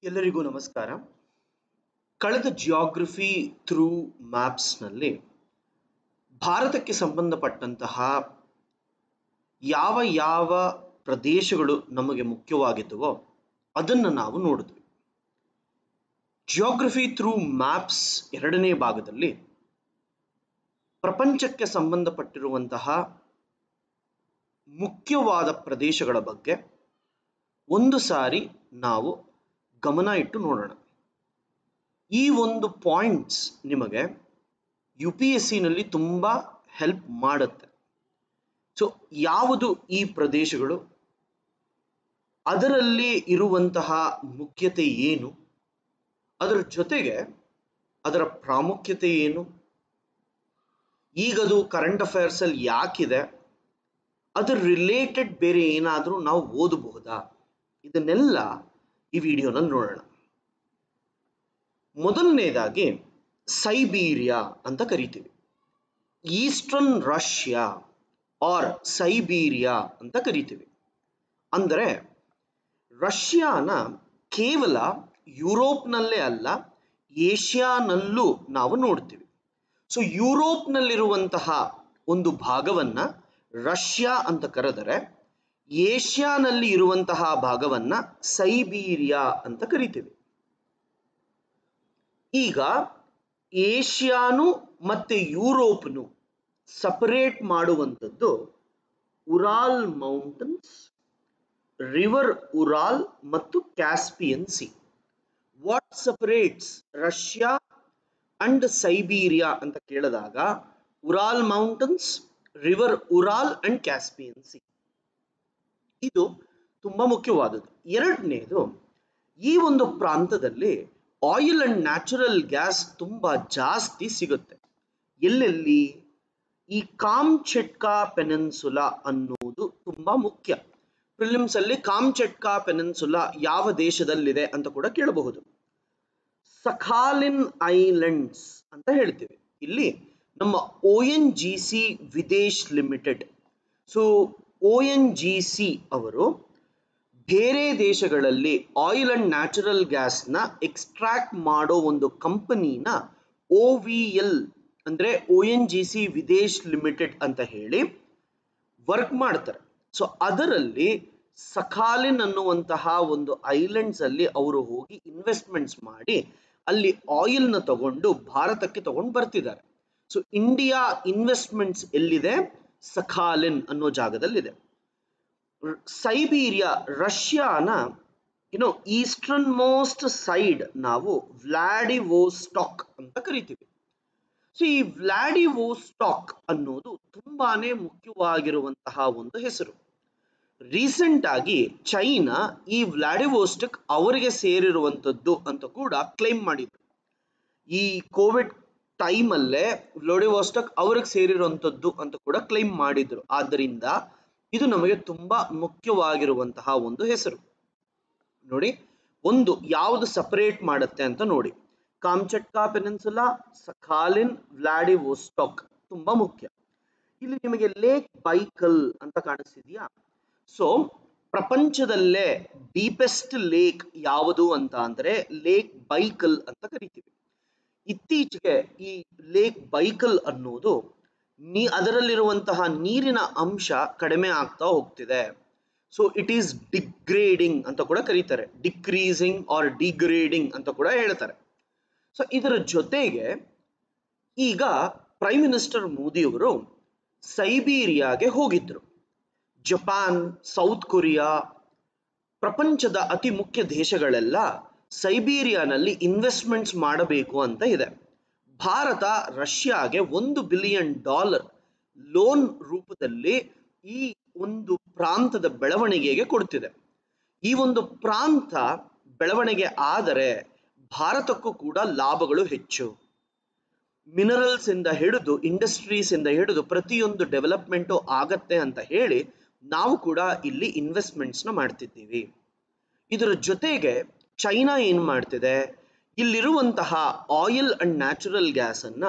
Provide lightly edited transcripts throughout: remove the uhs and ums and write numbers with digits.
ಎಲ್ಲರಿಗೂ ನಮಸ್ಕಾರ. ಕಳೆದ ಜಿಯೋಗ್ರಫಿ ಥ್ರೂ ಮ್ಯಾಪ್ಸ್ನಲ್ಲಿ ಭಾರತಕ್ಕೆ ಸಂಬಂಧಪಟ್ಟಂತಹ ಯಾವ ಯಾವ ಪ್ರದೇಶಗಳು ನಮಗೆ ಮುಖ್ಯವಾಗಿದ್ದವೋ ಅದನ್ನು ನಾವು ನೋಡಿದ್ವಿ. ಜಿಯೋಗ್ರಫಿ ಥ್ರೂ ಮ್ಯಾಪ್ಸ್ ಎರಡನೇ ಭಾಗದಲ್ಲಿ ಪ್ರಪಂಚಕ್ಕೆ ಸಂಬಂಧಪಟ್ಟಿರುವಂತಹ ಮುಖ್ಯವಾದ ಪ್ರದೇಶಗಳ ಬಗ್ಗೆ ಒಂದು ಸಾರಿ ನಾವು ಗಮನ ಇಟ್ಟು ನೋಡೋಣ. ಈ ಒಂದು ಪಾಯಿಂಟ್ಸ್ ನಿಮಗೆ UPSC ನಲ್ಲಿ ತುಂಬ ಹೆಲ್ಪ್ ಮಾಡುತ್ತೆ. ಸೊ ಯಾವುದು ಈ ಪ್ರದೇಶಗಳು, ಅದರಲ್ಲಿ ಇರುವಂತಹ ಮುಖ್ಯತೆ ಏನು, ಅದರ ಜೊತೆಗೆ ಅದರ ಪ್ರಾಮುಖ್ಯತೆ ಏನು, ಈಗದು ಕರೆಂಟ್ ಅಫೇರ್ಸ್ ಅಲ್ಲಿ ಯಾಕಿದೆ, ಅದರ ರಿಲೇಟೆಡ್ ಬೇರೆ ಏನಾದರೂ ನಾವು ಓದಬಹುದಾ, ಇದನ್ನೆಲ್ಲ ಈ ವಿಡಿಯೋನಲ್ಲಿ ನೋಡೋಣ. ಮೊದಲನೇದಾಗಿ ಸೈಬೀರಿಯಾ ಅಂತ ಕರಿತೀವಿ. ಈಸ್ಟರ್ನ್ ರಷ್ಯಾ ಆರ್ ಸೈಬೀರಿಯಾ ಅಂತ ಕರಿತೀವಿ. ಅಂದರೆ ರಷ್ಯಾನ ಕೇವಲ ಯುರೋಪ್ನಲ್ಲೇ ಅಲ್ಲ, ಏಷ್ಯಾನಲ್ಲೂ ನಾವು ನೋಡ್ತೀವಿ. ಸೊ ಯುರೋಪ್ನಲ್ಲಿರುವಂತಹ ಒಂದು ಭಾಗವನ್ನ ರಷ್ಯಾ ಅಂತ ಕರೆದರೆ, ಏಷ್ಯಾನಲ್ಲಿ ಇರುವಂತಹ ಭಾಗವನ್ನ ಸೈಬೀರಿಯಾ ಅಂತ ಕರಿತೀವಿ. ಈಗ ಏಷ್ಯಾನು ಮತ್ತೆ ಯುರೋಪ್ನು ಸಪರೇಟ್ ಮಾಡುವಂಥದ್ದು ಉರಾಲ್ ಮೌಂಟನ್ಸ್, ರಿವರ್ ಉರಾಲ್ ಮತ್ತು Caspian Sea. What separates Russia and Siberia ಅಂತ ಕೇಳಿದಾಗ Ural mountains, river Ural and Caspian Sea. ಇದು ತುಂಬಾ ಮುಖ್ಯವಾದದ್ದು. ಎರಡನೇದು, ಈ ಒಂದು ಪ್ರಾಂತದಲ್ಲಿ ಆಯಿಲ್ ಅಂಡ್ ನ್ಯಾಚುರಲ್ ಗ್ಯಾಸ್ ತುಂಬಾ ಜಾಸ್ತಿ ಸಿಗುತ್ತೆ. ಎಲ್ಲೆಲ್ಲಿ? ಈ ಕಾಮ್ಚೆಟ್ಕಾ ಪೆನಿನ್ಸುಲಾ ಅನ್ನೋದು ತುಂಬಾ ಮುಖ್ಯ. ಪ್ರಿಲಿಮ್ಸ್ ಅಲ್ಲಿ ಕಾಮ್ಚೆಟ್ಕಾ ಪೆನಿನ್ಸುಲಾ ಯಾವ ದೇಶದಲ್ಲಿದೆ ಅಂತ ಕೂಡ ಕೇಳಬಹುದು. ಸಖಾಲಿನ್ ಐಲ್ಯಾಂಡ್ಸ್ ಅಂತ ಹೇಳ್ತೀವಿ. ಇಲ್ಲಿ ನಮ್ಮ ONGC ವಿದೇಶ್ ಲಿಮಿಟೆಡ್. ಸೊ ONGC ಅವರು ಬೇರೆ ದೇಶಗಳಲ್ಲಿ ಆಯಿಲ್ ಅಂಡ್ ನ್ಯಾಚುರಲ್ ಗ್ಯಾಸ್ನ ಎಕ್ಸ್ಟ್ರಾಕ್ಟ್ ಮಾಡೋ ಒಂದು ಕಂಪನಿನ OVL ಅಂದ್ರೆ ONGC ವಿದೇಶ್ ಲಿಮಿಟೆಡ್ ಅಂತ ಹೇಳಿ ವರ್ಕ್ ಮಾಡ್ತಾರೆ. ಸೊ ಅದರಲ್ಲಿ ಸಖಾಲಿನ್ ಅನ್ನುವಂತಹ ಒಂದು ಐಲ್ಯಾಂಡ್ಸ್ ಅಲ್ಲಿ ಅವರು ಹೋಗಿ ಇನ್ವೆಸ್ಟ್ಮೆಂಟ್ಸ್ ಮಾಡಿ ಅಲ್ಲಿ ಆಯಿಲ್ನ ತಗೊಂಡು ಭಾರತಕ್ಕೆ ತಗೊಂಡು ಬರ್ತಿದ್ದಾರೆ. ಸೊ ಇಂಡಿಯಾ ಇನ್ವೆಸ್ಟ್ಮೆಂಟ್ಸ್ ಎಲ್ಲಿದೆ? ಸಖಾಲಿನ್ ಅನ್ನೋ ಜಾಗದಲ್ಲಿದೆ. ಸೈಬೀರಿಯಾ, ರಷ್ಯಾನ ಈಸ್ಟರ್ನ್ ಮೋಸ್ಟ್ ಸೈಡ್ ನಾವು ವ್ಲಾಡಿವೋಸ್ಟಾಕ್ ಅಂತ ಕರಿತೀವಿ. ಸೊ ಈ ವ್ಲಾಡಿವೋಸ್ಟಾಕ್ ಅನ್ನೋದು ತುಂಬಾನೇ ಮುಖ್ಯವಾಗಿರುವಂತಹ ಒಂದು ಹೆಸರು. ರೀಸೆಂಟ್ ಆಗಿ ಚೈನಾ ಈ ವ್ಲಾಡಿವೋಸ್ಟಾಕ್ ಅವರಿಗೆ ಸೇರಿರುವಂತದ್ದು ಅಂತ ಕೂಡ ಕ್ಲೈಮ್ ಮಾಡಿದ್ರು. ಈ ಕೋವಿಡ್ ಟೈಮಲ್ಲೇ ವ್ಲಾಡಿವೋಸ್ಟಾಕ್ ಅವ್ರಿಗೆ ಸೇರಿರುವಂತದ್ದು ಅಂತ ಕೂಡ ಕ್ಲೈಮ್ ಮಾಡಿದ್ರು. ಆದ್ದರಿಂದ ಇದು ನಮಗೆ ತುಂಬಾ ಮುಖ್ಯವಾಗಿರುವಂತಹ ಒಂದು ಹೆಸರು. ನೋಡಿ, ಒಂದು ಯಾವುದು ಸಪರೇಟ್ ಮಾಡುತ್ತೆ ಅಂತ ನೋಡಿ. ಕಾಮ್ಚೆಟ್ಕಾ ಪೆನಿನ್ಸುಲಾ, ಸಖಾಲಿನ್, ವ್ಲಾಡಿವೋಸ್ಟಾಕ್ ತುಂಬಾ ಮುಖ್ಯ. ಇಲ್ಲಿ ನಿಮಗೆ ಲೇಕ್ ಬೈಕಲ್ ಅಂತ ಕಾಣಿಸ್ತಿದ್ಯಾ? ಸೊ ಪ್ರಪಂಚದಲ್ಲೇ ಡೀಪೆಸ್ಟ್ ಲೇಕ್ ಯಾವುದು ಅಂತ ಅಂದ್ರೆ ಲೇಕ್ ಬೈಕಲ್ ಅಂತ ಕರಿತೀವಿ. ಇತ್ತೀಚೆಗೆ ಈ ಲೇಕ್ ಬೈಕಲ್ ಅನ್ನೋದು ಅದರಲ್ಲಿರುವಂತಹ ನೀರಿನ ಅಂಶ ಕಡಿಮೆ ಆಗ್ತಾ ಹೋಗ್ತಿದೆ. ಸೊ ಇಟ್ ಈಸ್ ಡಿಗ್ರೇಡಿಂಗ್ ಅಂತ ಕೂಡ ಕರೀತಾರೆ. ಡಿಕ್ರೀಸಿಂಗ್ ಆರ್ ಡಿಗ್ರೇಡಿಂಗ್ ಅಂತ ಕೂಡ ಹೇಳ್ತಾರೆ. ಸೊ ಇದರ ಜೊತೆಗೆ ಈಗ ಪ್ರೈಮ್ ಮಿನಿಸ್ಟರ್ ಮೋದಿಯವರು ಸೈಬೀರಿಯಾಗೆ ಹೋಗಿದ್ರು. ಜಪಾನ್, ಸೌತ್ ಕೊರಿಯಾ, ಪ್ರಪಂಚದ ಅತಿ ಮುಖ್ಯ ದೇಶಗಳೆಲ್ಲ ಸೈಬೀರಿಯಾನಲ್ಲಿ ಇನ್ವೆಸ್ಟ್ಮೆಂಟ್ಸ್ ಮಾಡಬೇಕು ಅಂತ ಇದೆ. ಭಾರತ ರಷ್ಯಾಗೆ $1 ಬಿಲಿಯನ್ ಲೋನ್ ರೂಪದಲ್ಲಿ ಈ ಒಂದು ಪ್ರಾಂತದ ಬೆಳವಣಿಗೆಗೆ ಕೊಡ್ತಿದೆ. ಈ ಒಂದು ಪ್ರಾಂತ ಬೆಳವಣಿಗೆ ಆದರೆ ಭಾರತಕ್ಕೂ ಕೂಡ ಲಾಭಗಳು ಹೆಚ್ಚು. ಮಿನರಲ್ಸ್ ಇಂದ ಹಿಡಿದು ಇಂಡಸ್ಟ್ರೀಸ್ ಇಂದ ಹಿಡಿದು ಪ್ರತಿಯೊಂದು ಡೆವಲಪ್ಮೆಂಟು ಆಗತ್ತೆ ಅಂತ ಹೇಳಿ ನಾವು ಕೂಡ ಇಲ್ಲಿ ಇನ್ವೆಸ್ಟ್ಮೆಂಟ್ಸ್ನ ಮಾಡ್ತಿದ್ದೀವಿ. ಇದರ ಜೊತೆಗೆ ಚೈನಾ ಏನು ಮಾಡ್ತಿದೆ, ಇಲ್ಲಿರುವಂತಹ ಆಯಿಲ್ ಅಂಡ್ ನ್ಯಾಚುರಲ್ ಗ್ಯಾಸ್ ಅನ್ನ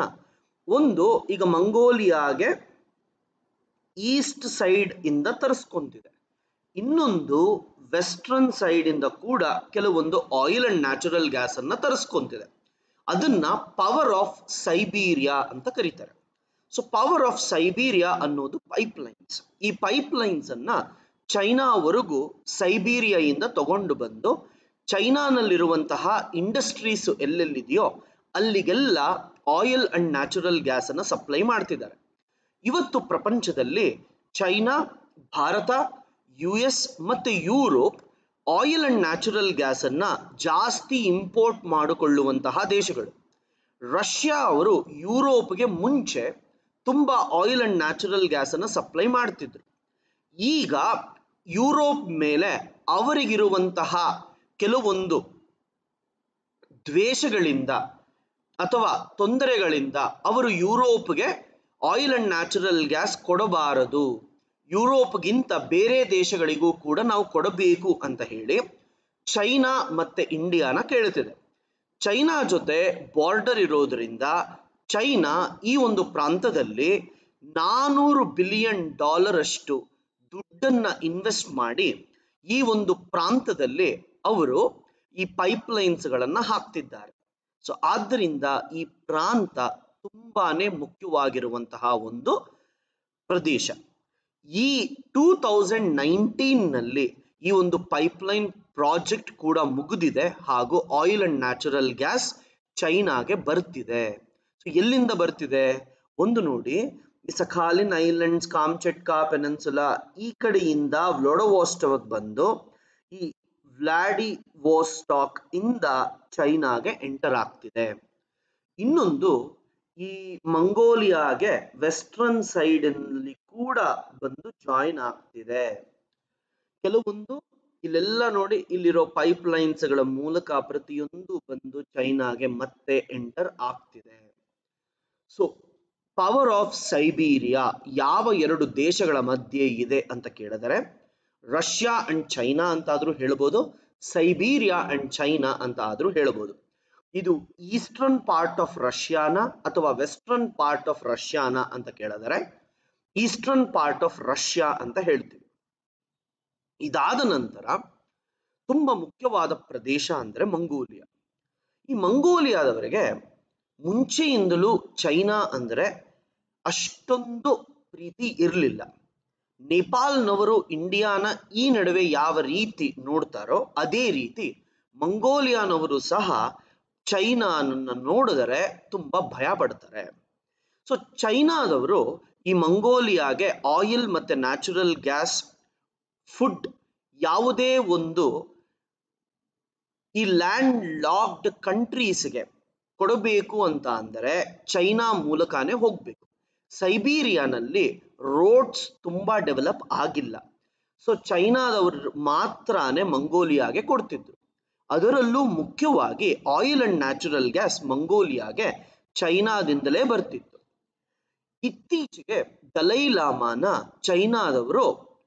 ಒಂದು ಈಗ ಮಂಗೋಲಿಯಾಗೆ ಈಸ್ಟ್ ಸೈಡ್ ಇಂದ ತರಿಸ್ಕೊಂತಿದೆ. ಇನ್ನೊಂದು ವೆಸ್ಟರ್ನ್ ಸೈಡ್ ಇಂದ ಕೂಡ ಕೆಲವೊಂದು ಆಯಿಲ್ ಅಂಡ್ ನ್ಯಾಚುರಲ್ ಗ್ಯಾಸ್ ಅನ್ನ ತರಿಸ್ಕೊಂತಿದೆ. ಅದನ್ನ ಪವರ್ ಆಫ್ ಸೈಬೀರಿಯಾ ಅಂತ ಕರೀತಾರೆ. ಸೊ ಪವರ್ ಆಫ್ ಸೈಬೀರಿಯಾ ಅನ್ನೋದು ಪೈಪ್ಲೈನ್ಸ್. ಈ ಪೈಪ್ಲೈನ್ಸ್ ಅನ್ನ ಚೈನಾವರೆಗೂ ಸೈಬೀರಿಯಾದಿಂದ ತಗೊಂಡು ಬಂದು ಚೈನಾನಲ್ಲಿರುವಂತಹ ಇಂಡಸ್ಟ್ರೀಸ್ ಎಲ್ಲೆಲ್ಲಿದೆಯೋ ಅಲ್ಲಿಗೆಲ್ಲ ಆಯಿಲ್ ಅಂಡ್ ನ್ಯಾಚುರಲ್ ಗ್ಯಾಸ್ ಅನ್ನ ಸಪ್ಲೈ ಮಾಡ್ತಿದ್ದಾರೆ. ಇವತ್ತು ಪ್ರಪಂಚದಲ್ಲಿ ಚೈನಾ, ಭಾರತ, US ಮತ್ತು Europe oil and natural gas ಅನ್ನ ಜಾಸ್ತಿ ಇಂಪೋರ್ಟ್ ಮಾಡಿಕೊಳ್ಳುವಂತಹ ದೇಶಗಳು. ರಷ್ಯಾ ಅವರು ಯುರೋಪ್ಗೆ ಮುಂಚೆ ತುಂಬಾ ಆಯಿಲ್ ಅಂಡ್ ನ್ಯಾಚುರಲ್ ಗ್ಯಾಸ್ ಅನ್ನ ಸಪ್ಲೈ ಮಾಡ್ತಿದ್ರು. ಈಗ ಯುರೋಪ್ ಮೇಲೆ ಅವರಿಗಿರುವಂತಹ ಕೆಲವೊಂದು ದ್ವೇಷಗಳಿಂದ ಅಥವಾ ತೊಂದರೆಗಳಿಂದ ಅವರು ಯುರೋಪ್ಗೆ ಆಯಿಲ್ ಅಂಡ್ ನ್ಯಾಚುರಲ್ ಗ್ಯಾಸ್ ಕೊಡಬಾರದು, ಯುರೋಪ್ಗಿಂತ ಬೇರೆ ದೇಶಗಳಿಗೂ ಕೂಡ ನಾವು ಕೊಡಬೇಕು ಅಂತ ಹೇಳಿ ಚೈನಾ ಮತ್ತೆ ಇಂಡಿಯಾನ ಕೇಳ್ತಿದೆ. ಚೈನಾ ಜೊತೆ ಬಾರ್ಡರ್ ಇರೋದ್ರಿಂದ ಚೈನಾ ಈ ಒಂದು ಪ್ರಾಂತದಲ್ಲಿ $400 ಬಿಲಿಯನ್ ಅಷ್ಟು ದುಡ್ಡನ್ನ ಇನ್ವೆಸ್ಟ್ ಮಾಡಿ ಈ ಒಂದು ಪ್ರಾಂತದಲ್ಲಿ ಅವರು ಈ ಪೈಪ್ಲೈನ್ಸ್ ಗಳನ್ನ ಹಾಕ್ತಿದ್ದಾರೆ. ಸೊ ಆದ್ದರಿಂದ ಈ ಪ್ರಾಂತ ತುಂಬಾನೇ ಮುಖ್ಯವಾಗಿರುವಂತಹ ಒಂದು ಪ್ರದೇಶ. ಈ 2019 ನಲ್ಲಿ ಈ ಒಂದು ಪೈಪ್ಲೈನ್ ಪ್ರಾಜೆಕ್ಟ್ ಕೂಡ ಮುಗಿದಿದೆ ಹಾಗೂ ಆಯಿಲ್ ಅಂಡ್ ನ್ಯಾಚುರಲ್ ಗ್ಯಾಸ್ ಚೈನಾಗೆ ಬರ್ತಿದೆ. ಸೊ ಎಲ್ಲಿಂದ ಬರ್ತಿದೆ ಒಂದು ನೋಡಿ, ಸಖಾಲಿನ್ ಐಲ್ಯಾಂಡ್ಸ್, ಕಾಮ್ಚಟ್ಕಾ ಪೆನಿನ್ಸುಲಾ ಈ ಕಡೆಯಿಂದ ವ್ಲಾಡಿವೋಸ್ಟಾಕ್ ಬಂದು ಈ ವ್ಲಾಡಿವೋಸ್ಟಾಕ್ ಇಂದ ಚೈನಾಗೆ ಎಂಟರ್ ಆಗ್ತಿದೆ. ಇನ್ನೊಂದು ಈ ಮಂಗೋಲಿಯಾಗೆ ವೆಸ್ಟರ್ನ್ ಸೈಡ್ ನಲ್ಲಿ ಕೂಡ ಬಂದು ಜಾಯಿನ್ ಆಗ್ತಿದೆ. ಕೆಲವೊಂದು ಇಲ್ಲೆಲ್ಲ ನೋಡಿ, ಇಲ್ಲಿರೋ ಪೈಪ್ಲೈನ್ಸ್ ಗಳ ಮೂಲಕ ಪ್ರತಿಯೊಂದು ಬಂದು ಚೈನಾಗೆ ಮತ್ತೆ ಎಂಟರ್ ಆಗ್ತಿದೆ. ಸೊ ಪವರ್ ಆಫ್ ಸೈಬೀರಿಯಾ ಯಾವ ಎರಡು ದೇಶಗಳ ಮಧ್ಯೆ ಇದೆ ಅಂತ ಕೇಳಿದರೆ ರಷ್ಯಾ ಅಂಡ್ ಚೈನಾ ಅಂತಾದ್ರೂ ಹೇಳ್ಬೋದು, ಸೈಬೀರಿಯಾ ಅಂಡ್ ಚೈನಾ ಅಂತ ಆದ್ರೂ ಹೇಳ್ಬೋದು. ಇದು ಈಸ್ಟರ್ನ್ ಪಾರ್ಟ್ ಆಫ್ ರಷ್ಯಾನ ಅಥವಾ ವೆಸ್ಟರ್ನ್ ಪಾರ್ಟ್ ಆಫ್ ರಷ್ಯಾನ ಅಂತ ಕೇಳಿದರೆ ಈಸ್ಟರ್ನ್ ಪಾರ್ಟ್ ಆಫ್ ರಷ್ಯಾ ಅಂತ ಹೇಳ್ತೀವಿ. ಇದಾದ ನಂತರ ತುಂಬಾ ಮುಖ್ಯವಾದ ಪ್ರದೇಶ ಅಂದ್ರೆ ಮಂಗೋಲಿಯಾ. ಈ ಮಂಗೋಲಿಯಾದವರಿಗೆ ಮುಂಚೆಯಿಂದಲೂ ಚೈನಾ ಅಂದ್ರೆ ಅಷ್ಟೊಂದು ಪ್ರೀತಿ ಇರಲಿಲ್ಲ. ನೇಪಾಲ್ನವರು ಇಂಡಿಯಾನ ಈ ನಡುವೆ ಯಾವ ರೀತಿ ನೋಡ್ತಾರೋ ಅದೇ ರೀತಿ ಮಂಗೋಲಿಯಾನವರು ಸಹ ಚೈನಾನನ್ನ ನೋಡಿದರೆ ತುಂಬಾ ಭಯ ಪಡ್ತಾರೆ. ಸೊ ಚೈನಾದವರು ಈ ಮಂಗೋಲಿಯಾಗೆ ಆಯಿಲ್ ಮತ್ತೆ ನ್ಯಾಚುರಲ್ ಗ್ಯಾಸ್, ಫುಡ್ ಯಾವುದೇ ಒಂದು ಈ ಲ್ಯಾಂಡ್ ಲಾಕ್ಡ್ ಕಂಟ್ರೀಸ್ಗೆ ಕೊಡಬೇಕು ಅಂತ ಅಂದರೆ ಚೈನಾ ಮೂಲಕನೇ ಹೋಗ್ಬೇಕು. ಸೈಬೀರಿಯಾನಲ್ಲಿ ರೋಡ್ಸ್ ತುಂಬಾ ಡೆವಲಪ್ ಆಗಿಲ್ಲ. ಸೊ ಚೈನಾದವರು ಮಾತ್ರನೇ ಮಂಗೋಲಿಯಾಗೆ ಕೊಡ್ತಿದ್ರು. ಅದರಲ್ಲೂ ಮುಖ್ಯವಾಗಿ ಆಯಿಲ್ ಅಂಡ್ ನ್ಯಾಚುರಲ್ ಗ್ಯಾಸ್ ಮಂಗೋಲಿಯಾಗೆ ಚೈನಾದಿಂದಲೇ ಬರ್ತಿತ್ತು. ಇತ್ತೀಚೆಗೆ ದಲೈ ಲಾಮಾನ ಚೈನಾದವರು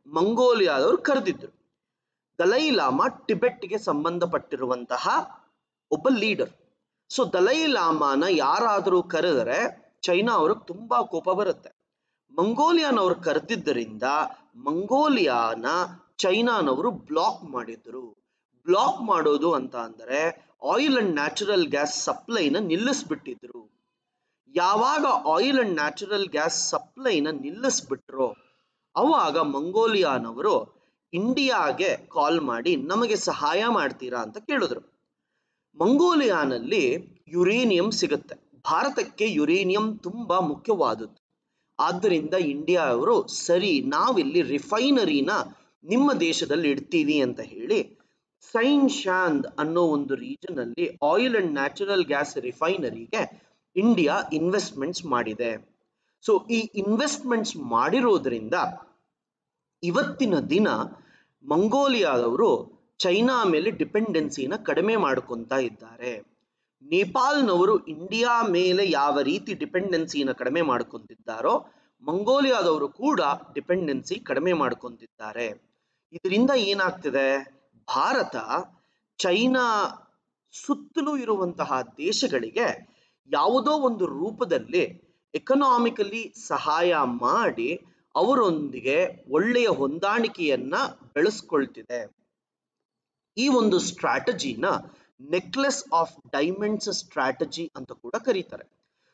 ಮಂಗೋಲಿಯಾದವರು ಕರೆದಿದ್ರು. ದಲೈ ಲಾಮಾ ಟಿಬೆಟ್ಗೆ ಸಂಬಂಧಪಟ್ಟಿರುವಂತಹ ಒಬ್ಬ ಲೀಡರ್. ಸೊ ದಲೈ ಲಾಮಾನ ಯಾರಾದರೂ ಕರೆದರೆ ಚೈನಾ ಅವ್ರಿಗೆ ತುಂಬಾ ಕೋಪ ಬರುತ್ತೆ. ಮಂಗೋಲಿಯಾನವರು ಕರೆದಿದ್ದರಿಂದ ಮಂಗೋಲಿಯಾನ ಚೈನಾನವರು ಬ್ಲಾಕ್ ಮಾಡಿದ್ರು. ಬ್ಲಾಕ್ ಮಾಡೋದು ಅಂತ ಅಂದರೆ ಆಯಿಲ್ ಅಂಡ್ ನ್ಯಾಚುರಲ್ ಗ್ಯಾಸ್ ಸಪ್ಲೈನ ನಿಲ್ಲಿಸ್ಬಿಟ್ಟಿದ್ರು. ಯಾವಾಗ ಆಯಿಲ್ ಅಂಡ್ ನ್ಯಾಚುರಲ್ ಗ್ಯಾಸ್ ಸಪ್ಲೈನ ನಿಲ್ಲಿಸ್ಬಿಟ್ರೋ ಅವಾಗ ಮಂಗೋಲಿಯಾನವರು ಇಂಡಿಯಾಗೆ ಕಾಲ್ ಮಾಡಿ ನಮಗೆ ಸಹಾಯ ಮಾಡ್ತೀರಾ ಅಂತ ಕೇಳಿದ್ರು. ಮಂಗೋಲಿಯಾನಲ್ಲಿ ಯುರೇನಿಯಂ ಸಿಗುತ್ತೆ. ಭಾರತಕ್ಕೆ ಯುರೇನಿಯಂ ತುಂಬಾ ಮುಖ್ಯವಾದದ್ದು. ಆದ್ದರಿಂದ ಇಂಡಿಯಾ ಅವರು ಸರಿ, ನಾವಿಲ್ಲಿ ರಿಫೈನರಿನ ನಿಮ್ಮ ದೇಶದಲ್ಲಿ ಇಡ್ತೀವಿ ಅಂತ ಹೇಳಿ ಸೈನ್ ಶಾಂದ್ ಅನ್ನೋ ಒಂದು ರೀಜನ್ ಅಲ್ಲಿ ಆಯಿಲ್ ಅಂಡ್ ನ್ಯಾಚುರಲ್ ಗ್ಯಾಸ್ ರಿಫೈನರಿಗೆ ಇಂಡಿಯಾ ಇನ್ವೆಸ್ಟ್ಮೆಂಟ್ಸ್ ಮಾಡಿದೆ. ಸೊ ಈ ಇನ್ವೆಸ್ಟ್ಮೆಂಟ್ಸ್ ಮಾಡಿರೋದ್ರಿಂದ ಇವತ್ತಿನ ದಿನ ಮಂಗೋಲಿಯಾದವರು ಚೈನಾ ಮೇಲೆ ಡಿಪೆಂಡೆನ್ಸಿನ ಕಡಿಮೆ ಮಾಡ್ಕೊತಾ ಇದ್ದಾರೆ. ನೇಪಾಲ್ನವರು ಇಂಡಿಯಾ ಮೇಲೆ ಯಾವ ರೀತಿ ಡಿಪೆಂಡೆನ್ಸಿನ ಕಡಿಮೆ ಮಾಡ್ಕೊಂತಿದ್ದಾರೋ ಮಂಗೋಲಿಯಾದವರು ಕೂಡ ಡಿಪೆಂಡೆನ್ಸಿ ಕಡಿಮೆ ಮಾಡ್ಕೊಂತಿದ್ದಾರೆ. ಇದರಿಂದ ಏನಾಗ್ತಿದೆ, ಭಾರತ ಚೈನಾ ಸುತ್ತಲೂ ಇರುವಂತಹ ದೇಶಗಳಿಗೆ ಯಾವುದೋ ಒಂದು ರೂಪದಲ್ಲಿ ಎಕನಾಮಿಕಲಿ ಸಹಾಯ ಮಾಡಿ ಅವರೊಂದಿಗೆ ಒಳ್ಳೆಯ ಹೊಂದಾಣಿಕೆಯನ್ನ ಬೆಳೆಸ್ಕೊಳ್ತಿದೆ. ಈ ಒಂದು ಸ್ಟ್ರಾಟಜಿನ ನೆಕ್ಲೆಸ್ ಆಫ್ ಡೈಮಂಡ್ಸ್ ಸ್ಟ್ರಾಟಜಿ ಅಂತ ಕೂಡ ಕರೀತಾರೆ.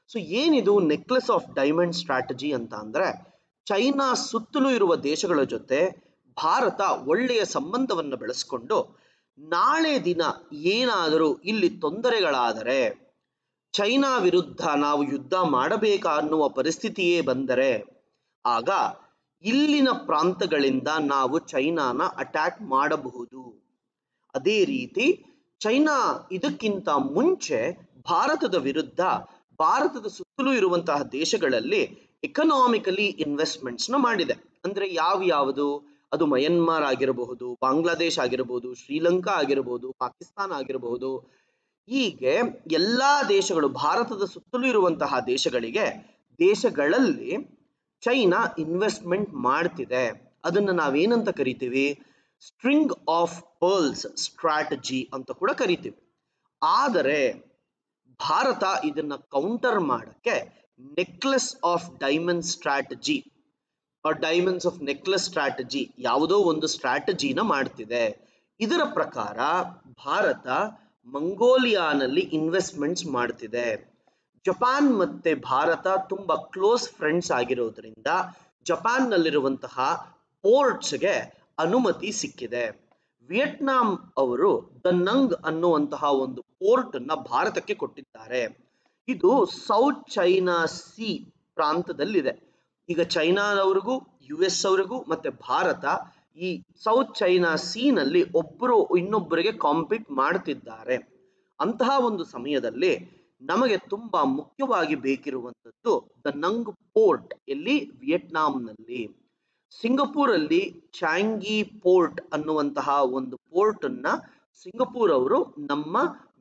ಸೊ ಏನಿದು ನೆಕ್ಲೆಸ್ ಆಫ್ ಡೈಮಂಡ್ ಸ್ಟ್ರಾಟಜಿ ಅಂತ ಅಂದ್ರೆ, ಚೈನಾ ಸುತ್ತಲೂ ಇರುವ ದೇಶಗಳ ಜೊತೆ ಭಾರತ ಒಳ್ಳೆಯ ಸಂಬಂಧವನ್ನು ಬೆಳೆಸ್ಕೊಂಡು ನಾಳೆ ದಿನ ಏನಾದರೂ ಇಲ್ಲಿ ತೊಂದರೆಗಳಾದರೆ, ಚೈನಾ ವಿರುದ್ಧ ನಾವು ಯುದ್ಧ ಮಾಡಬೇಕನ್ನುವ ಪರಿಸ್ಥಿತಿಯೇ ಬಂದರೆ, ಆಗ ಇಲ್ಲಿನ ಪ್ರಾಂತಗಳಿಂದ ನಾವು ಚೈನಾನ ಅಟ್ಯಾಕ್ ಮಾಡಬಹುದು. ಅದೇ ರೀತಿ ಚೈನಾ ಇದಕ್ಕಿಂತ ಮುಂಚೆ ಭಾರತದ ವಿರುದ್ಧ ಭಾರತದ ಸುತ್ತಲೂ ಇರುವಂತಹ ದೇಶಗಳಲ್ಲಿ ಎಕನಾಮಿಕಲಿ ಇನ್ವೆಸ್ಟ್ಮೆಂಟ್ಸ್ನ ಮಾಡಿದೆ. ಅಂದ್ರೆ ಯಾವುದು, ಅದು ಮಯನ್ಮಾರ್ ಆಗಿರಬಹುದು, ಬಾಂಗ್ಲಾದೇಶ್ ಆಗಿರಬಹುದು, ಶ್ರೀಲಂಕಾ ಆಗಿರಬಹುದು, ಪಾಕಿಸ್ತಾನ ಆಗಿರಬಹುದು. ಹೀಗೆ ಎಲ್ಲಾ ದೇಶಗಳು, ಭಾರತದ ಸುತ್ತಲೂ ಇರುವಂತಹ ದೇಶಗಳಲ್ಲಿ ಚೈನಾ ಇನ್ವೆಸ್ಟ್ಮೆಂಟ್ ಮಾಡ್ತಿದೆ. ಅದನ್ನು ನಾವೇನಂತ ಕರಿತೀವಿ? ಸ್ಟ್ರಿಂಗ್ ಆಫ್ ಪರ್ಲ್ಸ್ ಸ್ಟ್ರಾಟಜಿ ಅಂತ ಕೂಡ ಕರಿತೀವಿ. ಆದರೆ ಭಾರತ ಇದನ್ನ ಕೌಂಟರ್ ಮಾಡಕ್ಕೆ necklace of diamond strategy diamonds of necklace strategy ಯಾವುದೋ ಒಂದು ಸ್ಟ್ರಾಟಜಿನ ಮಾಡ್ತಿದೆ. ಇದರ ಪ್ರಕಾರ ಭಾರತ ಮಂಗೋಲಿಯಾನಲ್ಲಿ ಇನ್ವೆಸ್ಟ್ಮೆಂಟ್ಸ್ ಮಾಡ್ತಿದೆ. ಜಪಾನ್ ಮತ್ತೆ ಭಾರತ ತುಂಬಾ ಕ್ಲೋಸ್ ಫ್ರೆಂಡ್ಸ್ ಆಗಿರೋದ್ರಿಂದ ಜಪಾನ್ನಲ್ಲಿರುವಂತಹ ಪೋರ್ಟ್ಸ್ಗೆ ಅನುಮತಿ ಸಿಕ್ಕಿದೆ. ವಿಯೆಟ್ನಾಂ ಅವರು ದನ್ನಂಗ್ ಅನ್ನುವಂತಹ ಒಂದು ಪೋರ್ಟ್ ಅನ್ನ ಭಾರತಕ್ಕೆ ಕೊಟ್ಟಿದ್ದಾರೆ. ಇದು ಸೌತ್ ಚೈನಾ ಸಿ ಪ್ರಾಂತದಲ್ಲಿದೆ. ಈಗ ಚೈನಾದವರಿಗೂ US ಅವರಿಗೂ ಮತ್ತೆ ಭಾರತ ಈ ಸೌತ್ ಚೈನಾ ಸಿ ನಲ್ಲಿ ಒಬ್ಬರು ಇನ್ನೊಬ್ಬರಿಗೆ ಕಾಂಪೀಟ್ ಮಾಡ್ತಿದ್ದಾರೆ. ಅಂತಹ ಒಂದು ಸಮಯದಲ್ಲಿ ನಮಗೆ ತುಂಬಾ ಮುಖ್ಯವಾಗಿ ಬೇಕಿರುವಂತದ್ದು ದನ್ನಂಗ್ ಪೋರ್ಟ್. ಎಲ್ಲಿ? ವಿಯೆಟ್ನಾಂನಲ್ಲಿ. ಸಿಂಗಪೂರ್ ಅಲ್ಲಿ ಚಾಂಗಿ ಪೋರ್ಟ್ ಅನ್ನುವಂತಹ ಒಂದು ಪೋರ್ಟ್ ಅನ್ನ ಸಿಂಗಪೂರ್ ಅವರು ನಮ್ಮ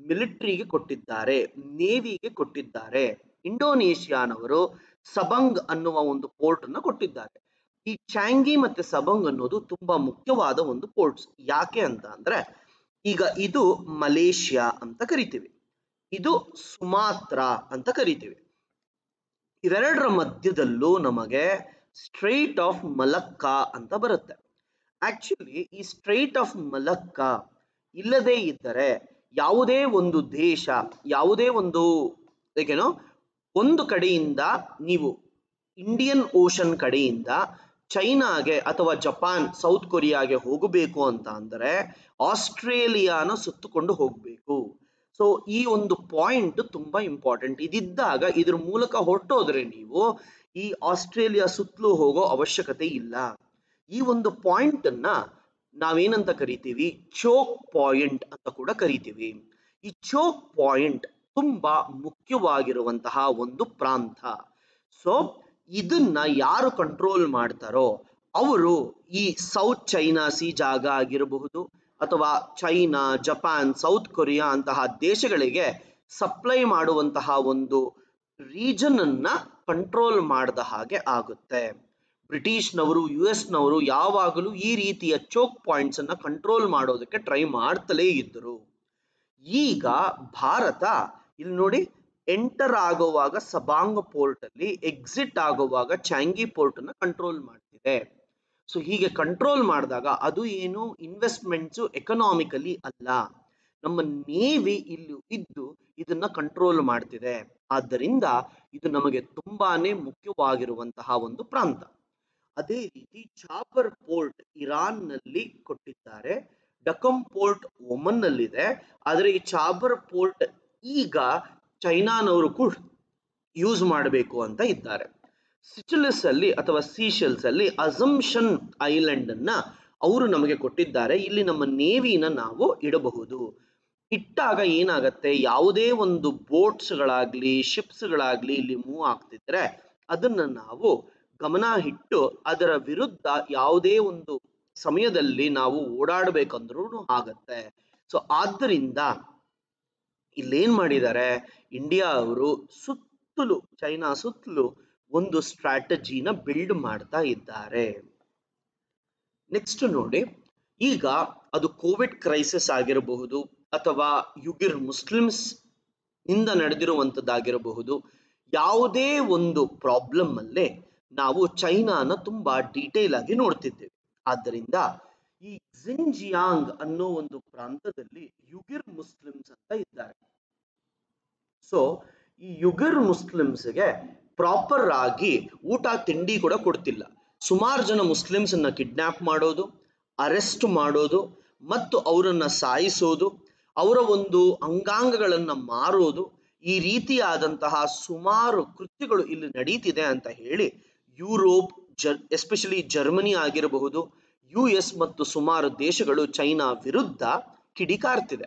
ಮಿಲಿಟರಿಗೆ ಕೊಟ್ಟಿದ್ದಾರೆ, ನೇವಿಗೆ ಕೊಟ್ಟಿದ್ದಾರೆ. ಇಂಡೋನೇಷಿಯಾನವರು ಸಬಂಗ್ ಅನ್ನುವ ಒಂದು ಪೋರ್ಟ್ ಅನ್ನ ಕೊಟ್ಟಿದ್ದಾರೆ. ಈ ಚಾಂಗಿ ಮತ್ತೆ ಸಬಂಗ್ ಅನ್ನೋದು ತುಂಬಾ ಮುಖ್ಯವಾದ ಒಂದು ಪೋರ್ಟ್ಸ್. ಯಾಕೆ ಅಂತ ಅಂದ್ರೆ, ಈಗ ಇದು ಮಲೇಷಿಯಾ ಅಂತ ಕರಿತೀವಿ, ಇದು ಸುಮಾತ್ರ ಅಂತ ಕರಿತೀವಿ. ಇವೆರಡರ ಮಧ್ಯದಲ್ಲೂ ನಮಗೆ ಸ್ಟ್ರೈಟ್ ಆಫ್ ಮಲಕ್ಕಾ ಅಂತ ಬರುತ್ತೆ. ಆಕ್ಚುಲಿ ಈ ಸ್ಟ್ರೈಟ್ ಆಫ್ ಮಲಕ್ಕಾ ಇಲ್ಲದೇ ಇದ್ದರೆ ಯಾವುದೇ ಒಂದು ದೇಶ, ಯಾವುದೇ ಒಂದು ಒಂದು ಕಡೆಯಿಂದ ನೀವು ಇಂಡಿಯನ್ ಓಷನ್ ಕಡೆಯಿಂದ ಚೈನಾಗೆ ಅಥವಾ ಜಪಾನ್, ಸೌತ್ ಕೊರಿಯಾಗೆ ಹೋಗಬೇಕು ಅಂತ ಅಂದರೆ ಆಸ್ಟ್ರೇಲಿಯಾನ ಸುತ್ತಕೊಂಡು ಹೋಗಬೇಕು. ಸೊ ಈ ಒಂದು ಪಾಯಿಂಟ್ ತುಂಬಾ ಇಂಪಾರ್ಟೆಂಟ್. ಇದಿದ್ದಾಗ ಇದ್ರ ಮೂಲಕ ಹೊರಟೋದ್ರೆ ನೀವು ಈ ಆಸ್ಟ್ರೇಲಿಯಾ ಸುತ್ತಲೂ ಹೋಗೋ ಅವಶ್ಯಕತೆ ಇಲ್ಲ. ಈ ಒಂದು ಪಾಯಿಂಟ್ ಅನ್ನ ನಾವೇನಂತ ಕರಿತೀವಿ? ಚೋಕ್ ಪಾಯಿಂಟ್ ಅಂತ ಕೂಡ ಕರಿತೀವಿ. ಈ ಚೋಕ್ ಪಾಯಿಂಟ್ ತುಂಬಾ ಮುಖ್ಯವಾಗಿರುವಂತಹ ಒಂದು ಪ್ರಾಂತ. ಸೊ ಇದನ್ನ ಯಾರು ಕಂಟ್ರೋಲ್ ಮಾಡ್ತಾರೋ ಅವರು ಈ ಸೌತ್ ಚೈನಾ ಸಿ ಜಾಗ ಆಗಿರಬಹುದು ಅಥವಾ ಚೈನಾ, ಜಪಾನ್, ಸೌತ್ ಕೊರಿಯಾ ಅಂತಹ ದೇಶಗಳಿಗೆ ಸಪ್ಲೈ ಮಾಡುವಂತಹ ಒಂದು ರೀಜನ್ ಅನ್ನ ಕಂಟ್ರೋಲ್ ಮಾಡದ ಹಾಗೆ ಆಗುತ್ತೆ. ಬ್ರಿಟಿಷ್ನವರು, US ನವರು ಯಾವಾಗಲೂ ಈ ರೀತಿಯ ಚೋಕ್ ಪಾಯಿಂಟ್ಸ್ ಅನ್ನ ಕಂಟ್ರೋಲ್ ಮಾಡೋದಕ್ಕೆ ಟ್ರೈ ಮಾಡ್ತಲೇ ಇದ್ದರು. ಈಗ ಭಾರತ ಇಲ್ಲಿ ನೋಡಿ, ಎಂಟರ್ ಆಗುವಾಗ ಸಬಾಂಗ್ ಪೋರ್ಟ್ ಅಲ್ಲಿ, ಎಕ್ಸಿಟ್ ಆಗುವಾಗ ಚಾಂಗಿ ಪೋರ್ಟ್ ಅನ್ನ ಕಂಟ್ರೋಲ್ ಮಾಡ್ತಿದೆ. ಸೊ ಹೀಗೆ ಕಂಟ್ರೋಲ್ ಮಾಡಿದಾಗ ಅದು ಏನು, ಇನ್ವೆಸ್ಟ್ಮೆಂಟ್ಸು ಎಕನಾಮಿಕಲಿ ಅಲ್ಲ, ನಮ್ಮ ನೇವಿ ಇಲ್ಲಿ ಇದ್ದು ಇದನ್ನ ಕಂಟ್ರೋಲ್ ಮಾಡ್ತಿದೆ. ಆದ್ದರಿಂದ ಇದು ನಮಗೆ ತುಂಬಾನೇ ಮುಖ್ಯವಾಗಿರುವಂತಹ ಒಂದು ಪ್ರಾಂತ. ಅದೇ ರೀತಿ ಚಾಬರ್ ಪೋರ್ಟ್ ಇರಾನ್ ನಲ್ಲಿ ಕೊಟ್ಟಿದ್ದಾರೆ, ಡಕಮ್ ಪೋರ್ಟ್ ಒಮನ್ ನಲ್ಲಿದೆ. ಆದರೆ ಈ ಚಾಬರ್ ಪೋರ್ಟ್ ಈಗ ಚೈನಾನವರು ಕೂಡ ಯೂಸ್ ಮಾಡಬೇಕು ಅಂತ ಇದ್ದಾರೆ. ಸಿಚೆಲಸ್ ಅಲ್ಲಿ ಅಥವಾ ಸೀಶೆಲ್ಸ್ ಅಲ್ಲಿ ಅಸಂಪ್ಷನ್ ಐಲ್ಯಾಂಡ್ ಅನ್ನ ಅವರು ನಮಗೆ ಕೊಟ್ಟಿದ್ದಾರೆ. ಇಲ್ಲಿ ನಮ್ಮ ನೇವಿನ ನಾವು ಇಡಬಹುದು. ಇಟ್ಟಾಗ ಏನಾಗತ್ತೆ, ಯಾವುದೇ ಒಂದು ಬೋಟ್ಸ್ಗಳಾಗ್ಲಿ ಶಿಪ್ಸ್ಗಳಾಗ್ಲಿ ಇಲ್ಲಿ ಮೂವ್ ಆಗ್ತಿದ್ರೆ ಅದನ್ನ ನಾವು ಗಮನ ಇಟ್ಟು ಅದರ ವಿರುದ್ಧ ಯಾವುದೇ ಒಂದು ಸಮಯದಲ್ಲಿ ನಾವು ಓಡಾಡಬೇಕಂದ್ರೂ ಆಗತ್ತೆ. ಸೊ ಆದ್ದರಿಂದ ಇಲ್ಲೇನ್ ಮಾಡಿದ್ದಾರೆ, ಇಂಡಿಯಾ ಅವರು ಸುತ್ತಲೂ, ಚೈನಾ ಸುತ್ತಲೂ ಒಂದು ಸ್ಟ್ರಾಟಜಿನ ಬಿಲ್ಡ್ ಮಾಡ್ತಾ ಇದ್ದಾರೆ. ನೆಕ್ಸ್ಟ್ ನೋಡಿ, ಈಗ ಅದು ಕೋವಿಡ್ ಕ್ರೈಸಿಸ್ ಆಗಿರಬಹುದು ಅಥವಾ ಯುಗಿರ್ ಮುಸ್ಲಿಮ್ಸ್ ಇಂದ ನಡೆದಿರುವಂತದ್ದಾಗಿರಬಹುದು, ಯಾವುದೇ ಒಂದು ಪ್ರಾಬ್ಲಮ್ ಅಲ್ಲೇ ನಾವು ಚೈನಾನ ತುಂಬಾ ಡೀಟೇಲ್ ಆಗಿ ನೋಡ್ತಿದ್ದೇವೆ. ಆದ್ದರಿಂದ ಈ ಜಿನ್ಜಿಯಾಂಗ್ ಅನ್ನೋ ಒಂದು ಪ್ರಾಂತದಲ್ಲಿ ಯುಗಿರ್ ಮುಸ್ಲಿಮ್ಸ್ ಅಂತ ಇದ್ದಾರೆ. ಸೊ ಈ ಯುಗಿರ್ ಮುಸ್ಲಿಮ್ಸ್ಗೆ ಪ್ರಾಪರ್ ಆಗಿ ಊಟ ತಿಂಡಿ ಕೂಡ ಕೊಡ್ತಿಲ್ಲ. ಸುಮಾರು ಜನ ಮುಸ್ಲಿಮ್ಸ್ ಅನ್ನ ಕಿಡ್ನಾಪ್ ಮಾಡೋದು, ಅರೆಸ್ಟ್ ಮಾಡೋದು ಮತ್ತು ಅವರನ್ನ ಸಾಯಿಸೋದು, ಅವರ ಒಂದು ಅಂಗಾಂಗಗಳನ್ನ ಮಾರೋದು, ಈ ರೀತಿಯಾದಂತಹ ಸುಮಾರು ಕೃತ್ಯಗಳು ಇಲ್ಲಿ ನಡೀತಿದೆ ಅಂತ ಹೇಳಿ ಯುರೋಪ್, ಎಸ್ಪೆಷಲಿ ಜರ್ಮನಿ ಆಗಿರಬಹುದು, US ಮತ್ತು ಸುಮಾರು ದೇಶಗಳು ಚೈನಾ ವಿರುದ್ಧ ಕಿಡಿಕಾರ್ತಿದೆ.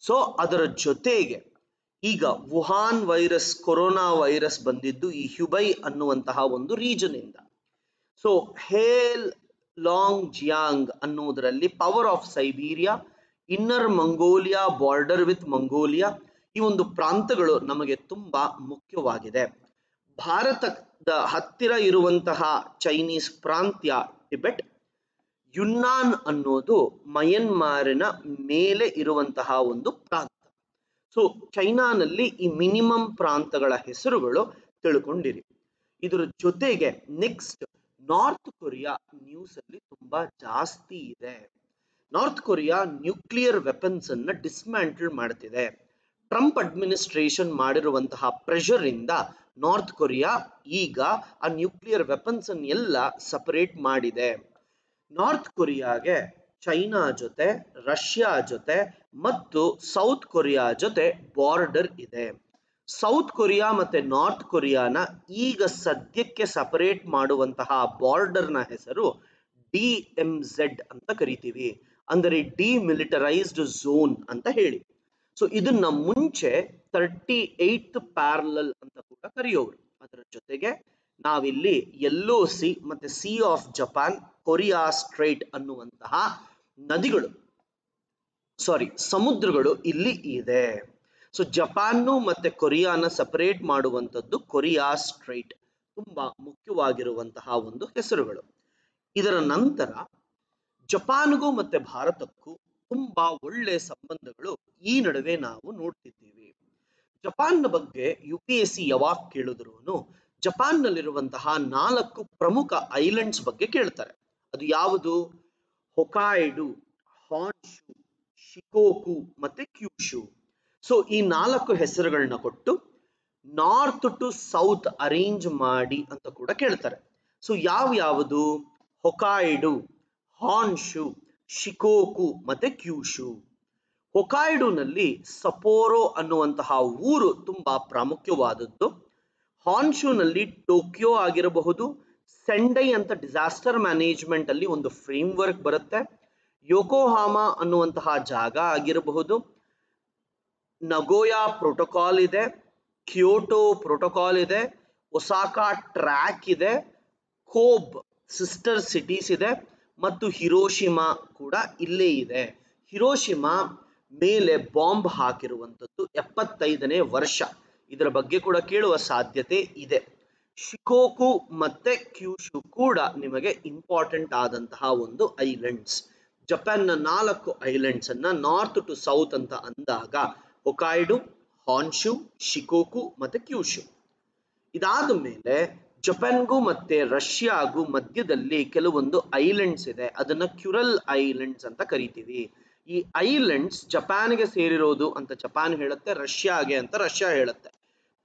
ಸೊ ಅದರ ಜೊತೆಗೆ ಈಗ ವುಹಾನ್ ವೈರಸ್, ಕೊರೋನಾ ವೈರಸ್ ಬಂದಿದ್ದು ಈ ಹ್ಯುಬೈ ಅನ್ನುವಂತಹ ಒಂದು ರೀಜನ್ ಇಂದ. ಸೊ ಹೇಲ್ ಲಾಂಗ್ ಜಿಯಾಂಗ್ ಅನ್ನುವುದರಲ್ಲಿ power of Siberia, inner Mongolia border with Mongolia, ಈ ಒಂದು ಪ್ರಾಂತಗಳು ನಮಗೆ ತುಂಬಾ ಮುಖ್ಯವಾಗಿದೆ. ಭಾರತದ ಹತ್ತಿರ ಇರುವಂತಹ ಚೈನೀಸ್ ಪ್ರಾಂತ್ಯ ಟಿಬೆಟ್, ಯುನ್ನಾನ್ ಅನ್ನೋದು ಮಯನ್ಮಾರಿನ ಮೇಲೆ ಇರುವಂತಹ ಒಂದು ಪ್ರಾಂತ. ಸೊ ಚೈನಾನಲ್ಲಿ ಈ ಮಿನಿಮಮ್ ಪ್ರಾಂತಗಳ ಹೆಸರುಗಳು ತಿಳ್ಕೊಂಡಿರಿ. ಇದರ ಜೊತೆಗೆ ನೆಕ್ಸ್ಟ್ ನಾರ್ತ್ ಕೊರಿಯಾ ನ್ಯೂಸ್ ಅಲ್ಲಿ ತುಂಬಾ ಜಾಸ್ತಿ ಇದೆ. ನಾರ್ತ್ ಕೊರಿಯಾ ನ್ಯೂಕ್ಲಿಯರ್ ವೆಪನ್ಸ್ ಅನ್ನ ಡಿಸ್ಮ್ಯಾಂಟಲ್ ಮಾಡ್ತಿದೆ. ಟ್ರಂಪ್ ಅಡ್ಮಿನಿಸ್ಟ್ರೇಷನ್ ಮಾಡಿರುವಂತಹ ಪ್ರೆಷರ್ ಇಂದ ನಾರ್ತ್ ಕೊರಿಯಾ ಈಗ ಆ ನ್ಯೂಕ್ಲಿಯರ್ ವೆಪನ್ಸ್ ಅನ್ನೆಲ್ಲ ಸಪರೇಟ್ ಮಾಡಿದೆ. ನಾರ್ತ್ ಕೊರಿಯಾಗೆ ಚೈನಾ ಜೊತೆ, ರಷ್ಯಾ ಜೊತೆ ಮತ್ತು ಸೌತ್ ಕೊರಿಯಾ ಜೊತೆ ಬಾರ್ಡರ್ ಇದೆ. ಸೌತ್ ಕೊರಿಯಾ ಮತ್ತೆ ನಾರ್ತ್ ಕೊರಿಯಾನ ಈಗ ಸದ್ಯಕ್ಕೆ ಸಪರೇಟ್ ಮಾಡುವಂತಹ ಬಾರ್ಡರ್ನ ಹೆಸರು DMZ ಅಂತ ಕರಿತೀವಿ, ಅಂದರೆ ಡಿಮಿಲಿಟರೈಸ್ಡ್ ಝೋನ್ ಅಂತ ಹೇಳಿ. ಸೊ ಇದನ್ನ ಮುಂಚೆ 38th ಪ್ಯಾರಲಲ್ ಅಂತ ಕೂಡ ಕರೆಯೋರು. ಅದರ ಜೊತೆಗೆ ನಾವಿಲ್ಲಿ LOC ಮತ್ತೆ C of Japan, Korea straight ಅನ್ನುವಂತಹ ಸಮುದ್ರಗಳು ಇಲ್ಲಿ ಇದೆ. ಸೊ ಜಪಾನ್ನು ಮತ್ತೆ ಕೊರಿಯಾನ ಸಪರೇಟ್ ಮಾಡುವಂಥದ್ದು ಕೊರಿಯಾ ಸ್ಟ್ರೈಟ್, ತುಂಬಾ ಮುಖ್ಯವಾಗಿರುವಂತಹ ಒಂದು ಹೆಸರುಗಳು. ಇದರ ನಂತರ ಜಪಾನ್ಗೂ ಮತ್ತೆ ಭಾರತಕ್ಕೂ ತುಂಬಾ ಒಳ್ಳೆ ಸಂಬಂಧಗಳು ಈ ನಡುವೆ ನಾವು ನೋಡ್ತಿದ್ದೀವಿ. ಜಪಾನ್ನ ಬಗ್ಗೆ UPSC ಯಾವಾಗ ಕೇಳಿದ್ರು ಜಪಾನ್ನಲ್ಲಿರುವಂತಹ 4 ಪ್ರಮುಖ ಐಲ್ಯಾಂಡ್ಸ್ ಬಗ್ಗೆ ಕೇಳ್ತಾರೆ. ಅದು ಯಾವುದು? ಹೊಕಾಯ್ಡು, ಹಾನ್ಶು, ಶಿಕೋಕು ಮತ್ತೆ ಕ್ಯೂಶು. ಸೊ ಈ 4 ಹೆಸರುಗಳನ್ನ ಕೊಟ್ಟು ನಾರ್ತ್ ಟು ಸೌತ್ ಅರೇಂಜ್ ಮಾಡಿ ಅಂತ ಕೂಡ ಕೇಳ್ತಾರೆ. ಸೊ ಯಾವ್ಯಾವುದು? ಹೊಕಾಯ್ಡು, ಹಾನ್ಶು, ಶಿಕೋಕು ಮತ್ತೆ ಕ್ಯೂಶು. ಹೊಕಾಯ್ಡುನಲ್ಲಿ ಸಪೋರೋ ಅನ್ನುವಂತಹ ಊರು ತುಂಬಾ ಪ್ರಾಮುಖ್ಯವಾದದ್ದು. ಹಾನ್ಶುನಲ್ಲಿ ಟೋಕಿಯೋ ಆಗಿರಬಹುದು, ಸೆಂಡೈ ಅಂತ ಡಿಸಾಸ್ಟರ್ ಮ್ಯಾನೇಜ್ಮೆಂಟ್ ಅಲ್ಲಿ ಒಂದು ಫ್ರೇಮ್ ವರ್ಕ್ ಬರುತ್ತೆ, ಯೋಕೋಹಾಮಾ ಅನ್ನುವಂತಹ ಜಾಗ ಆಗಿರಬಹುದು, ನಗೋಯಾ ಪ್ರೋಟೋಕಾಲ್ ಇದೆ, ಕ್ಯೋಟೋ ಪ್ರೋಟೋಕಾಲ್ ಇದೆ, ಒಸಾಕಾ ಟ್ರ್ಯಾಕ್ ಇದೆ, ಕೋಬ್ ಸಿಸ್ಟರ್ ಸಿಟೀಸ್ ಇದೆ ಮತ್ತು ಹಿರೋಶಿಮಾ ಕೂಡ ಇಲ್ಲೇ ಇದೆ. ಹಿರೋಶಿಮಾ ಮೇಲೆ ಬಾಂಬ್ ಹಾಕಿರುವಂಥದ್ದು 75ನೇ ವರ್ಷ. ಇದರ ಬಗ್ಗೆ ಕೂಡ ಕೇಳುವ ಸಾಧ್ಯತೆ ಇದೆ. ಶಿಕೋಕು ಮತ್ತೆ ಕ್ಯೂಶು ಕೂಡ ನಿಮಗೆ ಇಂಪಾರ್ಟೆಂಟ್ ಆದಂತಹ ಒಂದು ಐಲ್ಯಾಂಡ್ಸ್. ಜಪಾನ್ನ 4 ಐಲ್ಯಾಂಡ್ಸ್ ಅನ್ನ ನಾರ್ತ್ ಟು ಸೌತ್ ಅಂತ ಅಂದಾಗ ಹೊಕಾಯ್ಡು, ಹಾನ್ಶು, ಶಿಕೋಕು ಮತ್ತೆ ಕ್ಯೂಶು. ಇದಾದ ಮೇಲೆ ಜಪಾನ್ಗೂ ಮತ್ತೆ ರಷ್ಯಾಗೂ ಮಧ್ಯದಲ್ಲಿ ಕೆಲವೊಂದು ಐಲ್ಯಾಂಡ್ಸ್ ಇದೆ, ಅದನ್ನ ಕ್ಯುರಲ್ ಐಲ್ಯಾಂಡ್ಸ್ ಅಂತ ಕರಿತೀವಿ. ಈ ಐಲ್ಯಾಂಡ್ಸ್ ಜಪಾನ್ಗೆ ಸೇರಿರೋದು ಅಂತ ಜಪಾನ್ ಹೇಳುತ್ತೆ, ರಷ್ಯಾಗೆ ಅಂತ ರಷ್ಯಾ ಹೇಳುತ್ತೆ.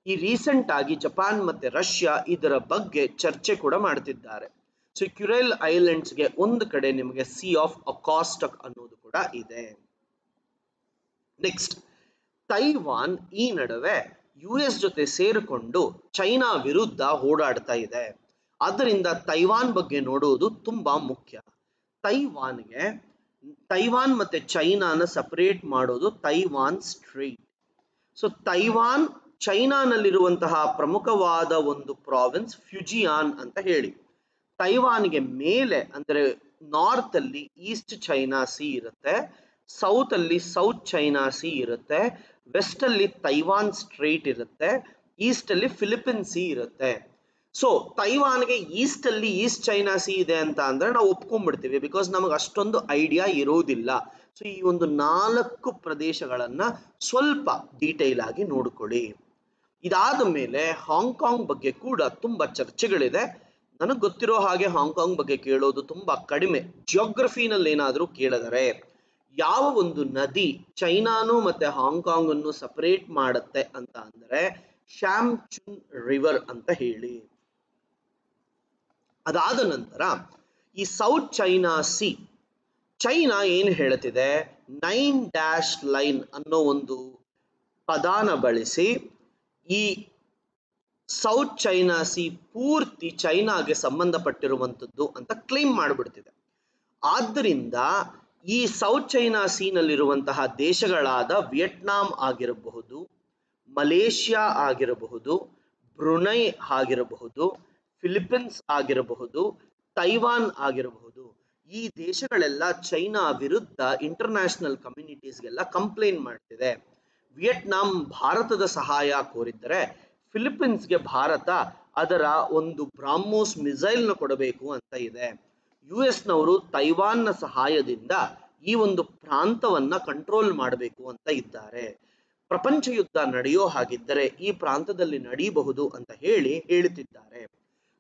ಈ ರೀಸೆಂಟ್ ಆಗಿ ಜಪಾನ್ ಮತ್ತೆ ರಷ್ಯಾ ಇದರ ಬಗ್ಗೆ ಚರ್ಚೆ ಕೂಡ ಮಾಡ್ತಿದ್ದಾರೆ. ಸೊ ಕ್ಯುರಲ್ ಐಲ್ಯಾಂಡ್ಸ್ಗೆ ಒಂದು ಕಡೆ ನಿಮಗೆ ಸಿ ಆಫ್ ಅಕಾಸ್ಟಕ್ ಅನ್ನೋದು ಕೂಡ ಇದೆ. ನೆಕ್ಸ್ಟ್ ತೈವಾನ್ ಈ ನಡುವೆ US ಜೊತೆ ಸೇರಿಕೊಂಡು ಚೈನಾ ವಿರುದ್ಧ ಹೋರಾಡ್ತಾ ಇದೆ. ಆದ್ದರಿಂದ ತೈವಾನ್ ಬಗ್ಗೆ ನೋಡುವುದು ತುಂಬಾ ಮುಖ್ಯ. ತೈವಾನ್ ಮತ್ತೆ ಚೈನಾನ ಸಪರೇಟ್ ಮಾಡೋದು ತೈವಾನ್ ಸ್ಟ್ರೈಟ್. ಸೊ ತೈವಾನ್ ಚೈನಾನಲ್ಲಿರುವಂತಹ ಪ್ರಮುಖವಾದ ಒಂದು ಪ್ರಾವಿನ್ಸ್ ಫ್ಯುಜಿಯಾನ್ ಅಂತ ಹೇಳಿ. ತೈವಾನ್ಗೆ ಮೇಲೆ ಅಂದರೆ ನಾರ್ತ್ ಅಲ್ಲಿ ಈಸ್ಟ್ ಚೈನಾ ಸಿ ಇರುತ್ತೆ, ಸೌತ್ ಅಲ್ಲಿ ಸೌತ್ ಚೈನಾ ಸಿ ಇರುತ್ತೆ, ವೆಸ್ಟ್ ಅಲ್ಲಿ ತೈವಾನ್ ಸ್ಟ್ರೈಟ್ ಇರುತ್ತೆ, ಈಸ್ಟ್ ಅಲ್ಲಿ ಫಿಲಿಪಿನ್ ಸಿ ಇರುತ್ತೆ. ಸೊ ತೈವಾನ್ಗೆ ಈಸ್ಟ್ ಅಲ್ಲಿ ಈಸ್ಟ್ ಚೈನಾ ಸಿ ಇದೆ ಅಂತ ಅಂದ್ರೆ ನಾವು ಒಪ್ಕೊಂಡ್ಬಿಡ್ತೀವಿ, ಬಿಕಾಸ್ ನಮಗೆ ಅಷ್ಟೊಂದು ಐಡಿಯಾ ಇರೋದಿಲ್ಲ. ಸೊ ಈ ಒಂದು 4 ಪ್ರದೇಶಗಳನ್ನ ಸ್ವಲ್ಪ ಡೀಟೇಲ್ ಆಗಿ ನೋಡ್ಕೊಳ್ಳಿ. ಇದಾದ ಮೇಲೆ ಹಾಂಗ್ಕಾಂಗ್ ಬಗ್ಗೆ ಕೂಡ ತುಂಬಾ ಚರ್ಚೆಗಳಿದೆ. ನನಗೆ ಗೊತ್ತಿರೋ ಹಾಗೆ ಹಾಂಗ್ಕಾಂಗ್ ಬಗ್ಗೆ ಕೇಳೋದು ತುಂಬಾ ಕಡಿಮೆ. ಜಿಯೋಗ್ರಫಿನಲ್ಲಿ ಏನಾದರೂ ಕೇಳಿದರೆ ಯಾವ ಒಂದು ನದಿ ಚೈನಾನು ಮತ್ತೆ ಹಾಂಗ್ಕಾಂಗ್ ಅನ್ನು ಸಪರೇಟ್ ಮಾಡುತ್ತೆ ಅಂತ ಅಂದ್ರೆ ಶ್ಯಾಮ್ಚುನ್ ರಿವರ್ ಅಂತ ಹೇಳಿ. ಅದಾದ ನಂತರ ಈ ಸೌತ್ ಚೈನಾ ಸಿ, ಚೈನಾ ಏನ್ ಹೇಳ್ತಿದೆ, 9 ಲೈನ್ ಅನ್ನೋ ಒಂದು ಪದಾನ ಬಳಸಿ ಈ ಸೌತ್ ಚೈನಾ ಸಿ ಪೂರ್ತಿ ಚೈನಾಗೆ ಸಂಬಂಧಪಟ್ಟಿರುವಂಥದ್ದು ಅಂತ ಕ್ಲೇಮ್ ಮಾಡಿಬಿಡ್ತಿದೆ. ಆದ್ದರಿಂದ ಈ ಸೌತ್ ಚೈನಾ ಸೀನಲ್ಲಿರುವಂತಹ ದೇಶಗಳಾದ ವಿಯೆಟ್ನಾಂ ಆಗಿರಬಹುದು, ಮಲೇಷ್ಯಾ ಆಗಿರಬಹುದು, ಬ್ರುನೈ ಆಗಿರಬಹುದು, ಫಿಲಿಪೀನ್ಸ್ ಆಗಿರಬಹುದು, ತೈವಾನ್ ಆಗಿರಬಹುದು, ಈ ದೇಶಗಳೆಲ್ಲ ಚೈನಾ ವಿರುದ್ಧ ಇಂಟರ್ನ್ಯಾಷನಲ್ ಕಮ್ಯುನಿಟೀಸ್ಗೆಲ್ಲ ಕಂಪ್ಲೇಂಟ್ ಮಾಡ್ತಿದೆ. ವಿಯೆಟ್ನಾಂ ಭಾರತದ ಸಹಾಯ ಕೋರಿದ್ದರೆ ಫಿಲಿಪೀನ್ಸ್ಗೆ ಭಾರತ ಅದರ ಒಂದು ಬ್ರಾಹ್ಮೋಸ್ ಮಿಸೈಲ್ನ ಕೊಡಬೇಕು ಅಂತ ಇದೆ. ಯುಎಸ್ನವರು ತೈವಾನ್ನ ಸಹಾಯದಿಂದ ಈ ಒಂದು ಪ್ರಾಂತವನ್ನ ಕಂಟ್ರೋಲ್ ಮಾಡಬೇಕು ಅಂತ ಇದ್ದಾರೆ. ಪ್ರಪಂಚ ಯುದ್ಧ ನಡೆಯೋ ಹಾಗಿದ್ದರೆ ಈ ಪ್ರಾಂತದಲ್ಲಿ ನಡೆಯಬಹುದು ಅಂತ ಹೇಳುತ್ತಿದ್ದಾರೆ.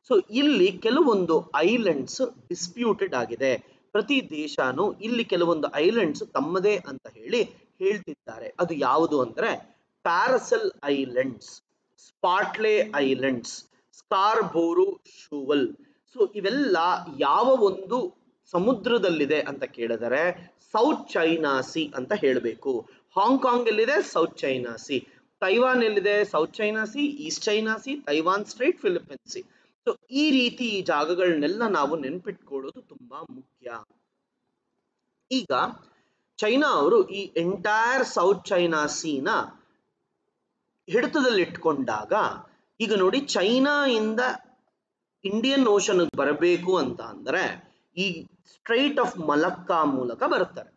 ಸೊ ಇಲ್ಲಿ ಕೆಲವೊಂದು ಐಲ್ಯಾಂಡ್ಸ್ ಡಿಸ್ಪ್ಯೂಟೆಡ್ ಆಗಿದೆ. ಪ್ರತಿ ದೇಶನೂ ಇಲ್ಲಿ ಕೆಲವೊಂದು ಐಲ್ಯಾಂಡ್ಸ್ ತಮ್ಮದೇ ಅಂತ ಹೇಳ್ತಿದ್ದಾರೆ. ಅದು ಯಾವುದು ಅಂದ್ರೆ ಪ್ಯಾರಸೆಲ್ ಐಲ್ಯಾಂಡ್ಸ್, ಸ್ಪಾಟ್ಲೆ ಐಲ್ಯಾಂಡ್ಸ್, ಸ್ಕಾರ್ಬೋರೋ ಶೂವಲ್. ಸೊ ಇವೆಲ್ಲ ಯಾವ ಒಂದು ಸಮುದ್ರದಲ್ಲಿದೆ ಅಂತ ಕೇಳಿದರೆ ಸೌತ್ ಚೈನಾ ಸಿ ಅಂತ ಹೇಳಬೇಕು. ಹಾಂಗ್ಕಾಂಗ್ ಎಲ್ಲಿದೆ? South China C. ತೈವಾನ್ ಎಲ್ಲಿದೆ? South China C, East China C, Taiwan straight, Philippines C. So ಈ ರೀತಿ ಈ ಜಾಗಗಳನ್ನೆಲ್ಲ ನಾವು ನೆನ್ಪಿಟ್ಕೊಳ್ಳೋದು ತುಂಬಾ ಮುಖ್ಯ. ಈಗ ಚೈನಾ ಅವರು ಈ ಎಂಟೈರ್ ಸೌತ್ ಚೈನಾ ಸೀನ ಹಿಡಿತದಲ್ಲಿಟ್ಕೊಂಡಾಗ ಈಗ ನೋಡಿ, ಚೈನಾ ಇಂದ ಇಂಡಿಯನ್ ಓಷನ್ ಬರಬೇಕು ಅಂತ ಅಂದ್ರೆ ಈ ಸ್ಟ್ರೈಟ್ ಆಫ್ ಮಲಕ್ಕಾ ಮೂಲಕ ಬರ್ತಾರೆ.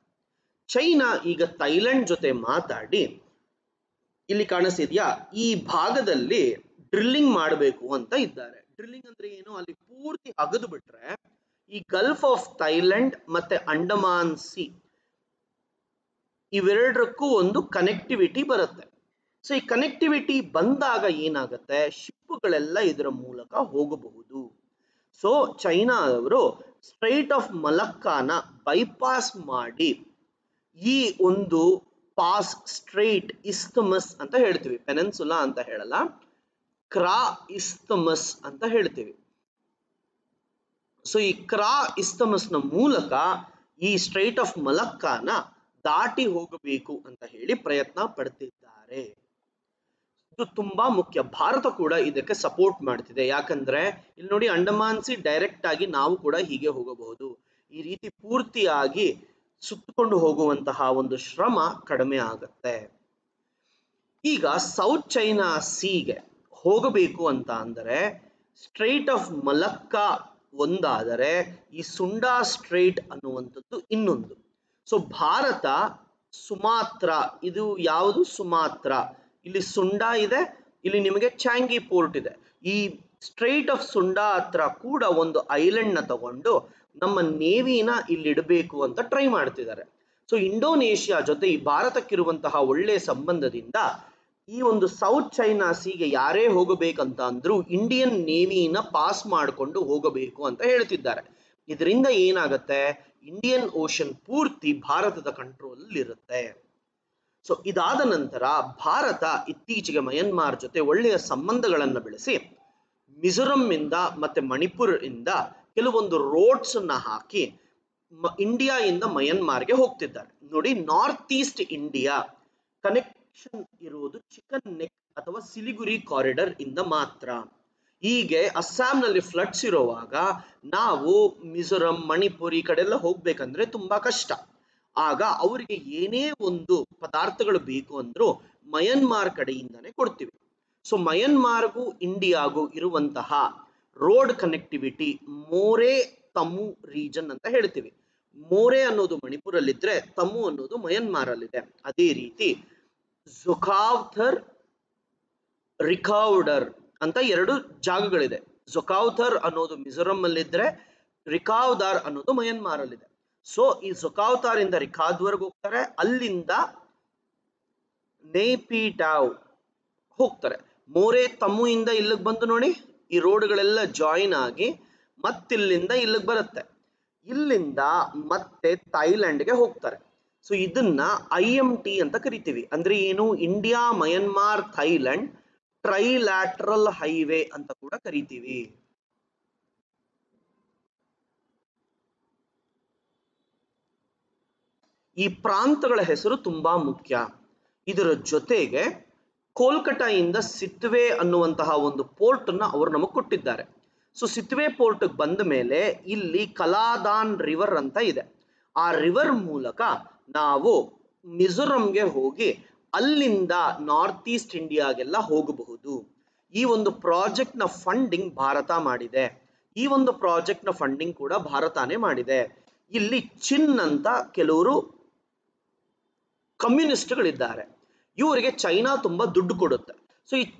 ಚೈನಾ ಈಗ ಥೈಲ್ಯಾಂಡ್ ಜೊತೆ ಮಾತಾಡಿ, ಇಲ್ಲಿ ಕಾಣಿಸ್ತಿದ್ಯಾ, ಈ ಭಾಗದಲ್ಲಿ ಡ್ರಿಲ್ಲಿಂಗ್ ಮಾಡಬೇಕು ಅಂತ ಇದ್ದಾರೆ. ಡ್ರಿಲ್ಲಿಂಗ್ ಅಂದ್ರೆ ಏನು? ಅಲ್ಲಿ ಪೂರ್ತಿ ಅಗದು ಬಿಟ್ರೆ ಈ ಗಲ್ಫ್ ಆಫ್ ಥೈಲ್ಯಾಂಡ್ ಮತ್ತೆ ಅಂಡಮಾನ್ ಸಿ ಇವೆರಡಕ್ಕೂ ಒಂದು ಕನೆಕ್ಟಿವಿಟಿ ಬರುತ್ತೆ. ಸೊ ಈ ಕನೆಕ್ಟಿವಿಟಿ ಬಂದಾಗ ಏನಾಗುತ್ತೆ, ಶಿಪ್ಗಳೆಲ್ಲ ಇದರ ಮೂಲಕ ಹೋಗಬಹುದು. ಸೊ ಚೈನಾದವರು ಸ್ಟ್ರೈಟ್ ಆಫ್ ಮಲಕ್ಕಾನ ಬೈಪಾಸ್ ಮಾಡಿ ಈ ಒಂದು ಪಾಸ್ ಸ್ಟ್ರೈಟ್ ಇಸ್ತಮಸ್ ಅಂತ ಹೇಳ್ತೀವಿ, ಪೆನಿನ್ಸುಲಾ ಅಂತ ಹೇಳಲ್ಲ, ಕ್ರಾ ಇಸ್ತಮಸ್ ಅಂತ ಹೇಳ್ತೀವಿ. ಸೊ ಈ ಕ್ರಾ ಇಸ್ತಮಸ್ನ ಮೂಲಕ ಈ ಸ್ಟ್ರೈಟ್ ಆಫ್ ಮಲಕ್ಕಾನ ದಾಟಿ ಹೋಗಬೇಕು ಅಂತ ಹೇಳಿ ಪ್ರಯತ್ನ ಪಡ್ತಿದ್ದಾರೆ. ಇದು ತುಂಬಾ ಮುಖ್ಯ. ಭಾರತ ಕೂಡ ಇದಕ್ಕೆ ಸಪೋರ್ಟ್ ಮಾಡ್ತಿದೆ. ಯಾಕಂದ್ರೆ ಇಲ್ಲಿ ನೋಡಿ, ಅಂಡಮಾನ್ ಸಿ ಡೈರೆಕ್ಟ್ ಆಗಿ ನಾವು ಕೂಡ ಹೀಗೆ ಹೋಗಬಹುದು. ಈ ರೀತಿ ಪೂರ್ತಿಯಾಗಿ ಸುತ್ತಕೊಂಡು ಹೋಗುವಂತಹ ಒಂದು ಶ್ರಮ ಕಡಿಮೆ ಆಗುತ್ತೆ. ಈಗ ಸೌತ್ ಚೈನಾ ಸೀಗೆ ಹೋಗಬೇಕು ಅಂತ ಅಂದರೆ ಸ್ಟ್ರೈಟ್ ಆಫ್ ಮಲಕ್ಕಾ ಒಂದಾದರೆ ಈ ಸುಂಡಾ ಸ್ಟ್ರೈಟ್ ಅನ್ನುವಂಥದ್ದು ಇನ್ನೊಂದು. ಸೊ ಭಾರತ ಸುಮಾತ್ರ, ಇದು ಯಾವುದು? ಸುಮಾತ್ರ. ಇಲ್ಲಿ ಸುಂಡಾ ಇದೆ, ಇಲ್ಲಿ ನಿಮಗೆ ಚಾಂಗಿ ಪೋರ್ಟ್ ಇದೆ. ಈ ಸ್ಟ್ರೈಟ್ ಆಫ್ ಸುಂಡಾ ಹತ್ರ ಕೂಡ ಒಂದು ಐಲ್ಯಾಂಡ್ ನ ತಗೊಂಡು ನಮ್ಮ ನೇವಿನ ಇಲ್ಲಿ ಇಡಬೇಕು ಅಂತ ಟ್ರೈ ಮಾಡ್ತಿದ್ದಾರೆ. ಸೊ ಇಂಡೋನೇಷಿಯಾ ಜೊತೆ ಈ ಭಾರತಕ್ಕಿರುವಂತಹ ಒಳ್ಳೆಯ ಸಂಬಂಧದಿಂದ ಈ ಒಂದು ಸೌತ್ ಚೈನಾ ಸೀಗೆ ಯಾರೇ ಹೋಗಬೇಕಂತ ಅಂದ್ರೂ ಇಂಡಿಯನ್ ನೇವಿನ ಪಾಸ್ ಮಾಡಿಕೊಂಡು ಹೋಗಬೇಕು ಅಂತ ಹೇಳ್ತಿದ್ದಾರೆ. ಇದರಿಂದ ಏನಾಗುತ್ತೆ, ಇಂಡಿಯನ್ ಓಷನ್ ಪೂರ್ತಿ ಭಾರತದ ಕಂಟ್ರೋಲ್ ಇರುತ್ತೆ. ಸೊ ಇದಾದ ನಂತರ ಭಾರತ ಇತ್ತೀಚೆಗೆ ಮಯನ್ಮಾರ್ ಜೊತೆ ಒಳ್ಳೆಯ ಸಂಬಂಧಗಳನ್ನು ಬೆಳೆಸಿ ಮಿಜೋರಂ ಇಂದ ಮತ್ತೆ ಮಣಿಪುರ್ ಇಂದ ಕೆಲವೊಂದು ರೋಡ್ಸ್ ಅನ್ನ ಹಾಕಿ ಇಂಡಿಯಾ ಇಂದ ಮಯನ್ಮಾರ್ಗೆ ಹೋಗ್ತಿದ್ದಾರೆ. ನೋಡಿ, ನಾರ್ತ್ ಈಸ್ಟ್ ಇಂಡಿಯಾ ಕನೆಕ್ಷನ್ ಇರುವುದು ಚಿಕನ್ ನೆಕ್ ಅಥವಾ ಸಿಲಿಗುರಿ ಕಾರಿಡಾರ್ ಇಂದ ಮಾತ್ರ. ಹೀಗೆ ಅಸ್ಸಾಂನಲ್ಲಿ ಫ್ಲಡ್ಸ್ ಇರುವಾಗ ನಾವು ಮಿಜೋರಂ, ಮಣಿಪುರ್ ಈ ಕಡೆ ಎಲ್ಲ ಹೋಗ್ಬೇಕಂದ್ರೆ ತುಂಬಾ ಕಷ್ಟ. ಆಗ ಅವರಿಗೆ ಏನೇ ಒಂದು ಪದಾರ್ಥಗಳು ಬೇಕು ಅಂದ್ರೂ ಮಯನ್ಮಾರ್ ಕಡೆಯಿಂದಾನೆ ಕೊಡ್ತೀವಿ. ಸೊ ಮಯನ್ಮಾರ್ಗೂ ಇಂಡಿಯಾಗೂ ಇರುವಂತಹ ರೋಡ್ ಕನೆಕ್ಟಿವಿಟಿ ಮೋರೆ ತಮು ರೀಜನ್ ಅಂತ ಹೇಳ್ತೀವಿ. ಮೋರೆ ಅನ್ನೋದು ಮಣಿಪುರಲ್ಲಿದ್ರೆ ತಮು ಅನ್ನೋದು ಮಯನ್ಮಾರ್ ಅಲ್ಲಿದೆ. ಅದೇ ರೀತಿ ಜೊಕಾವ್ಥರ್, ರಿಕೌಡರ್ ಅಂತ ಎರಡು ಜಾಗಗಳಿದೆ. ಜೊಕಾವ್ಥರ್ ಅನ್ನೋದು ಮಿಜೋರಂ ಅಲ್ಲಿದ್ರೆ ರಿಕಾವ್ದಾರ್ ಅನ್ನೋದು ಮಯನ್ಮಾರ್ ಅಲ್ಲಿದೆ. ಸೊ ಈ ಜೊಕಾವ್ತಾರ್ ಇಂದ ರಿಕಾದ್ವರ್ಗ್ ಹೋಗ್ತಾರೆ, ಅಲ್ಲಿಂದ ನೇಪಿಟಾವ್ ಹೋಗ್ತಾರೆ. ಮೋರೆ ತಮ್ಮು ಇಂದ ಇಲ್ಲಿಗೆ ಬಂದು ನೋಡಿ, ಈ ರೋಡ್ಗಳೆಲ್ಲ ಜಾಯಿನ್ ಆಗಿ ಮತ್ತಿಲ್ಲಿಂದ ಇಲ್ಲಿಗೆ ಬರುತ್ತೆ, ಇಲ್ಲಿಂದ ಮತ್ತೆ ಥೈಲ್ಯಾಂಡ್ಗೆ ಹೋಗ್ತಾರೆ. ಸೊ ಇದನ್ನ IMT ಅಂತ ಕರಿತೀವಿ. ಅಂದ್ರೆ ಏನು, India Myanmar Thailand trilateral highway ಅಂತ ಕೂಡ ಕರಿತೀವಿ. ಈ ಪ್ರಾಂತಗಳ ಹೆಸರು ತುಂಬಾ ಮುಖ್ಯ. ಇದರ ಜೊತೆಗೆ ಕೋಲ್ಕತ್ತಾದಿಂದ ಸಿತ್ವೆ ಅನ್ನುವಂತಹ ಒಂದು ಪೋರ್ಟ್ ಅನ್ನ ಅವರು ನಮಗೆ ಕೊಟ್ಟಿದ್ದಾರೆ. ಸೊ ಸಿತ್ವೆ ಪೋರ್ಟ್ ಬಂದ ಮೇಲೆ ಇಲ್ಲಿ ಕಲಾದಾನ್ ರಿವರ್ ಅಂತ ಇದೆ. ಆ ರಿವರ್ ಮೂಲಕ ನಾವು ಮಿಜೋರಂಗೆ ಹೋಗಿ ಅಲ್ಲಿಂದ ನಾರ್ತ್ ಈಸ್ಟ್ ಇಂಡಿಯಾಗೆಲ್ಲ ಹೋಗಬಹುದು. ಈ ಒಂದು ಪ್ರಾಜೆಕ್ಟ್ ನ ಫಂಡಿಂಗ್ ಭಾರತ ಮಾಡಿದೆ. ಈ ಒಂದು ಪ್ರಾಜೆಕ್ಟ್ ನ ಫಂಡಿಂಗ್ ಕೂಡ ಭಾರತನೇ ಮಾಡಿದೆ. ಇಲ್ಲಿ ಚಿನ್ ಅಂತ ಕೆಲವರು ಕಮ್ಯುನಿಸ್ಟ್ಗಳಿದ್ದಾರೆ, ಇವರಿಗೆ ಚೈನಾ ತುಂಬಾ ದುಡ್ಡು ಕೊಡುತ್ತೆ. ಸೊ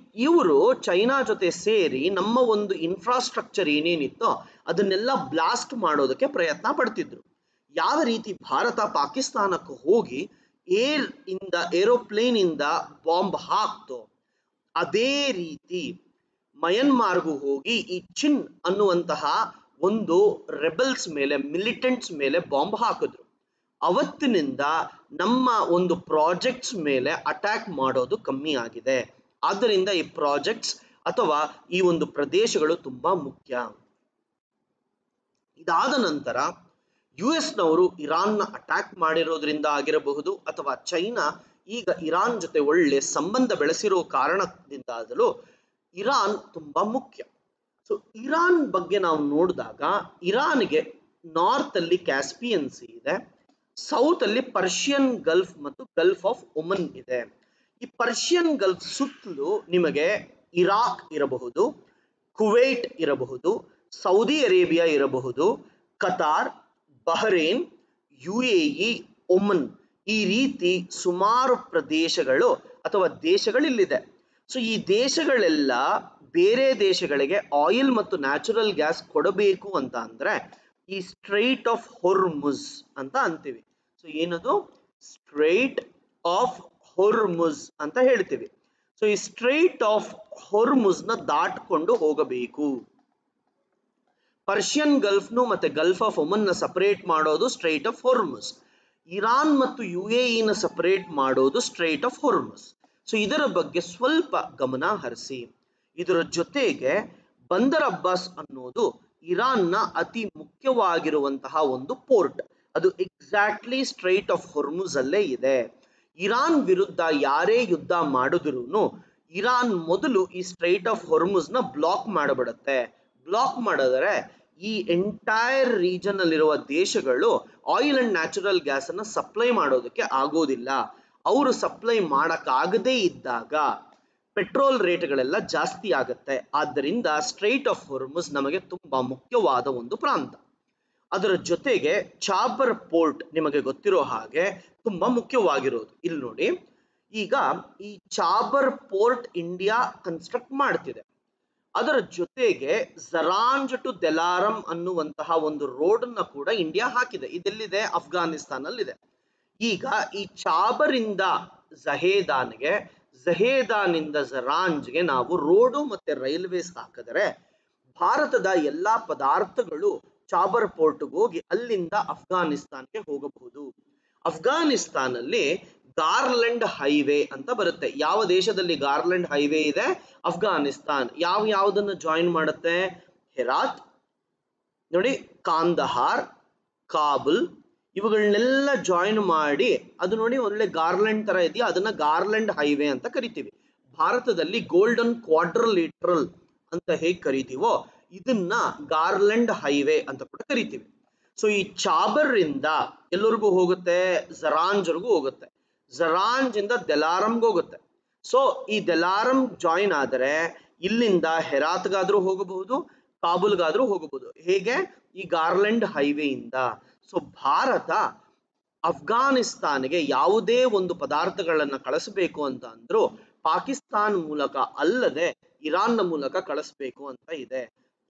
ಇವರು ಚೈನಾ ಜೊತೆ ಸೇರಿ ನಮ್ಮ ಒಂದು ಇನ್ಫ್ರಾಸ್ಟ್ರಕ್ಚರ್ ಏನೇನಿತ್ತೋ ಅದನ್ನೆಲ್ಲ ಬ್ಲಾಸ್ಟ್ ಮಾಡೋದಕ್ಕೆ ಪ್ರಯತ್ನ ಪಡ್ತಿದ್ರು. ಯಾವ ರೀತಿ ಭಾರತ ಪಾಕಿಸ್ತಾನಕ್ಕೆ ಹೋಗಿ ಏರೋಪ್ಲೇನ್ ಇಂದ ಬಾಂಬ್ ಹಾಕ್ತೋ, ಅದೇ ರೀತಿ ಮಯನ್ಮಾರ್ಗೂ ಹೋಗಿ ಈ ಚಿನ್ ಅನ್ನುವಂತಹ ಒಂದು ರೆಬಲ್ಸ್ ಮೇಲೆ, ಮಿಲಿಟೆಂಟ್ಸ್ ಮೇಲೆ ಬಾಂಬ್ ಹಾಕಿದ್ರು. ಅವತ್ತಿನಿಂದ ನಮ್ಮ ಒಂದು ಪ್ರಾಜೆಕ್ಟ್ಸ್ ಮೇಲೆ ಅಟ್ಯಾಕ್ ಮಾಡೋದು ಕಮ್ಮಿ ಆಗಿದೆ. ಆದ್ದರಿಂದ ಈ ಪ್ರಾಜೆಕ್ಟ್ಸ್ ಅಥವಾ ಈ ಒಂದು ಪ್ರದೇಶಗಳು ತುಂಬಾ ಮುಖ್ಯ. ಇದಾದ ನಂತರ US ನವರು ಇರಾನ್ನ ಅಟ್ಯಾಕ್ ಮಾಡಿರೋದ್ರಿಂದ ಆಗಿರಬಹುದು, ಅಥವಾ ಚೈನಾ ಈಗ ಇರಾನ್ ಜೊತೆ ಒಳ್ಳೆ ಸಂಬಂಧ ಬೆಳೆಸಿರೋ ಕಾರಣದಿಂದಾಗಲೂ ಇರಾನ್ ತುಂಬಾ ಮುಖ್ಯ. ಸೊ ಇರಾನ್ ಬಗ್ಗೆ ನಾವು ನೋಡಿದಾಗ ಇರಾನ್ಗೆ ನಾರ್ತ್ ಅಲ್ಲಿ ಕ್ಯಾಸ್ಪಿಯನ್ ಸಿ ಇದೆ, ಸೌತ್ ಅಲ್ಲಿ ಪರ್ಷಿಯನ್ ಗಲ್ಫ್ ಮತ್ತು ಗಲ್ಫ್ ಆಫ್ ಒಮನ್ ಇದೆ. ಈ ಪರ್ಷಿಯನ್ ಗಲ್ಫ್ ಸುತ್ತಲೂ ನಿಮಗೆ ಇರಾಕ್ ಇರಬಹುದು, ಕುವೈಟ್ ಇರಬಹುದು, ಸೌದಿ ಅರೇಬಿಯಾ ಇರಬಹುದು, ಕತಾರ್, ಬಹರೇನ್, UAE, ಒಮನ್, ಈ ರೀತಿ ಸುಮಾರು ಪ್ರದೇಶಗಳು ಅಥವಾ ದೇಶಗಳಿಲ್ಲಿದೆ. ಸೊ ಈ ದೇಶಗಳೆಲ್ಲ ಬೇರೆ ದೇಶಗಳಿಗೆ ಆಯಿಲ್ ಮತ್ತು ನ್ಯಾಚುರಲ್ ಗ್ಯಾಸ್ ಕೊಡಬೇಕು ಅಂತ ಅಂದ್ರೆ ಈ ಸ್ಟ್ರೈಟ್ ಆಫ್ ಹೊರ್ಮುಜ್ ಅಂತ ಅಂತೀವಿ. ಸೊ ಏನದು, ಸ್ಟ್ರೈಟ್ ಆಫ್ ಹೊರ್ಮುಜ್ ಅಂತ ಹೇಳ್ತೀವಿ. ಸೊ ಈ ಸ್ಟ್ರೈಟ್ ಆಫ್ ಹೊರ್ಮುಜ್ ನ ದಾಟ್ಕೊಂಡು ಹೋಗಬೇಕು. ಪರ್ಷಿಯನ್ ಗಲ್ಫ್ನು ಮತ್ತೆ ಗಲ್ಫ್ ಆಫ್ ಒಮನ್ ನ ಸಪರೇಟ್ ಮಾಡೋದು ಸ್ಟ್ರೈಟ್ ಆಫ್ ಹೊರ್ಮುಜ್. ಇರಾನ್ ಮತ್ತು UAE ನ ಸಪರೇಟ್ ಮಾಡೋದು ಸ್ಟ್ರೈಟ್ ಆಫ್ ಹೊರ್ಮುಜ್. ಸೊ ಇದರ ಬಗ್ಗೆ ಸ್ವಲ್ಪ ಗಮನ ಹರಿಸಿ. ಇದರ ಜೊತೆಗೆ ಬಂದರ್ ಅಬ್ಬಾಸ್ ಅನ್ನೋದು ಇರಾನ್ನ ಅತಿ ಮುಖ್ಯವಾಗಿರುವಂತಹ ಒಂದು ಪೋರ್ಟ್. ಅದು ಎಕ್ಸಾಕ್ಟ್ಲಿ ಸ್ಟ್ರೈಟ್ ಆಫ್ ಹೊರ್ಮುಜ್ ಅಲ್ಲೇ ಇದೆ. ಇರಾನ್ ವಿರುದ್ಧ ಯಾರೇ ಯುದ್ಧ ಮಾಡಿದ್ರು ಇರಾನ್ ಮೊದಲು ಈ ಸ್ಟ್ರೈಟ್ ಆಫ್ ಹೊರ್ಮುಜ್ ನ ಬ್ಲಾಕ್ ಮಾಡಬಿಡುತ್ತೆ. ಬ್ಲಾಕ್ ಮಾಡಿದರೆ ಈ ಎಂಟೈರ್ ರೀಜನ್ ಅಲ್ಲಿರುವ ದೇಶಗಳು ಆಯಿಲ್ ಅಂಡ್ ನ್ಯಾಚುರಲ್ ಗ್ಯಾಸ್ ಅನ್ನ ಸಪ್ಲೈ ಮಾಡೋದಕ್ಕೆ ಆಗೋದಿಲ್ಲ. ಅವರು ಸಪ್ಲೈ ಮಾಡಕ್ಕಾಗದೇ ಇದ್ದಾಗ ಪೆಟ್ರೋಲ್ ರೇಟ್ಗಳೆಲ್ಲ ಜಾಸ್ತಿ ಆಗುತ್ತೆ. ಆದ್ದರಿಂದ ಸ್ಟ್ರೈಟ್ ಆಫ್ ಹೊರ್ಮುಜ್ ನಮಗೆ ತುಂಬಾ ಮುಖ್ಯವಾದ ಒಂದು ಪ್ರಾಂತ. ಅದರ ಜೊತೆಗೆ ಚಾಬರ್ ಪೋರ್ಟ್ ನಿಮಗೆ ಗೊತ್ತಿರೋ ಹಾಗೆ ತುಂಬಾ ಮುಖ್ಯವಾಗಿರೋದು. ಇಲ್ಲಿ ನೋಡಿ, ಈಗ ಈ ಚಾಬರ್ ಪೋರ್ಟ್ ಇಂಡಿಯಾ ಕನ್ಸ್ಟ್ರಕ್ಟ್ ಮಾಡ್ತಿದೆ. ಅದರ ಜೊತೆಗೆ ಜರಾಂಜ್ ಟು ದೆಲಾರಂ ಅನ್ನುವಂತಹ ಒಂದು ರೋಡ್ ಅನ್ನ ಕೂಡ ಇಂಡಿಯಾ ಹಾಕಿದೆ. ಇದೆಲ್ಲಿದೆ, ಅಫ್ಘಾನಿಸ್ತಾನಲ್ಲಿದೆ. ಈಗ ಈ ಚಾಬರ್ ಇಂದ ಜಹೇದಾನ್ಗೆ, ಜಹೇದಾನಿಂದ ಜರಾಂಜ್ಗೆ ನಾವು ರೋಡು ಮತ್ತೆ ರೈಲ್ವೇಸ್ ಹಾಕಿದರೆ ಭಾರತದ ಎಲ್ಲಾ ಪದಾರ್ಥಗಳು ಚಾಬರ್ ಪೋರ್ಟ್ಗೆ ಹೋಗಿ ಅಲ್ಲಿಂದ ಅಫ್ಘಾನಿಸ್ತಾನ್ಗೆ ಹೋಗಬಹುದು. ಅಫ್ಘಾನಿಸ್ತಾನಲ್ಲಿ ಗಾರ್ಲೆಂಡ್ ಹೈವೇ ಅಂತ ಬರುತ್ತೆ. ಯಾವ ದೇಶದಲ್ಲಿ ಗಾರ್ಲೆಂಡ್ ಹೈವೇ ಇದೆ, ಅಫ್ಘಾನಿಸ್ತಾನ್. ಯಾವ್ದನ್ನ ಜಾಯಿನ್ ಮಾಡುತ್ತೆ, ಹೆರಾತ್ ನೋಡಿ, ಕಾಂದಹಾರ್, ಕಾಬುಲ್, ಇವುಗಳನ್ನೆಲ್ಲ ಜಾಯಿನ್ ಮಾಡಿ ಅದು ನೋಡಿ ಒಳ್ಳೆ ಗಾರ್ಲೆಂಡ್ ತರ ಇದೆಯಾ, ಅದನ್ನ ಗಾರ್ಲೆಂಡ್ ಹೈವೇ ಅಂತ ಕರಿತೀವಿ. ಭಾರತದಲ್ಲಿ ಗೋಲ್ಡನ್ ಕ್ವಾಡ್ರಿಲೇಟರಲ್ ಅಂತ ಹೇಗೆ ಕರಿತೀವೋ ಇದನ್ನ ಗಾರ್ಲೆಂಡ್ ಹೈವೇ ಅಂತ ಕೂಡ ಕರಿತೀವಿ. ಸೊ ಈ ಚಾಬರ್ ಇಂದ ಎಲ್ಲರಿಗೂ ಹೋಗುತ್ತೆ, ಜರಾಂಜ್ವರೆಗೂ ಹೋಗುತ್ತೆ, ಜರಾಂಜ್ ಇಂದ ದೆಲಾರಂಗೆ ಹೋಗುತ್ತೆ. ಸೊ ಈ ದೆಲಾರಂ ಜಾಯಿನ್ ಆದರೆ ಇಲ್ಲಿಂದ ಹೆರಾತ್ಗಾದ್ರೂ ಹೋಗಬಹುದು, ಕಾಬುಲ್ಗಾದ್ರೂ ಹೋಗಬಹುದು. ಹೇಗೆ, ಈ ಗಾರ್ಲೆಂಡ್ ಹೈವೇ ಇಂದ. ಸೊ ಭಾರತ ಅಫ್ಘಾನಿಸ್ತಾನ್ಗೆ ಯಾವುದೇ ಒಂದು ಪದಾರ್ಥಗಳನ್ನ ಕಳಿಸಬೇಕು ಅಂತ ಅಂದ್ರೂ ಪಾಕಿಸ್ತಾನ್ ಮೂಲಕ ಅಲ್ಲದೆ ಇರಾನ್ನ ಮೂಲಕ ಕಳಿಸ್ಬೇಕು ಅಂತ ಇದೆ.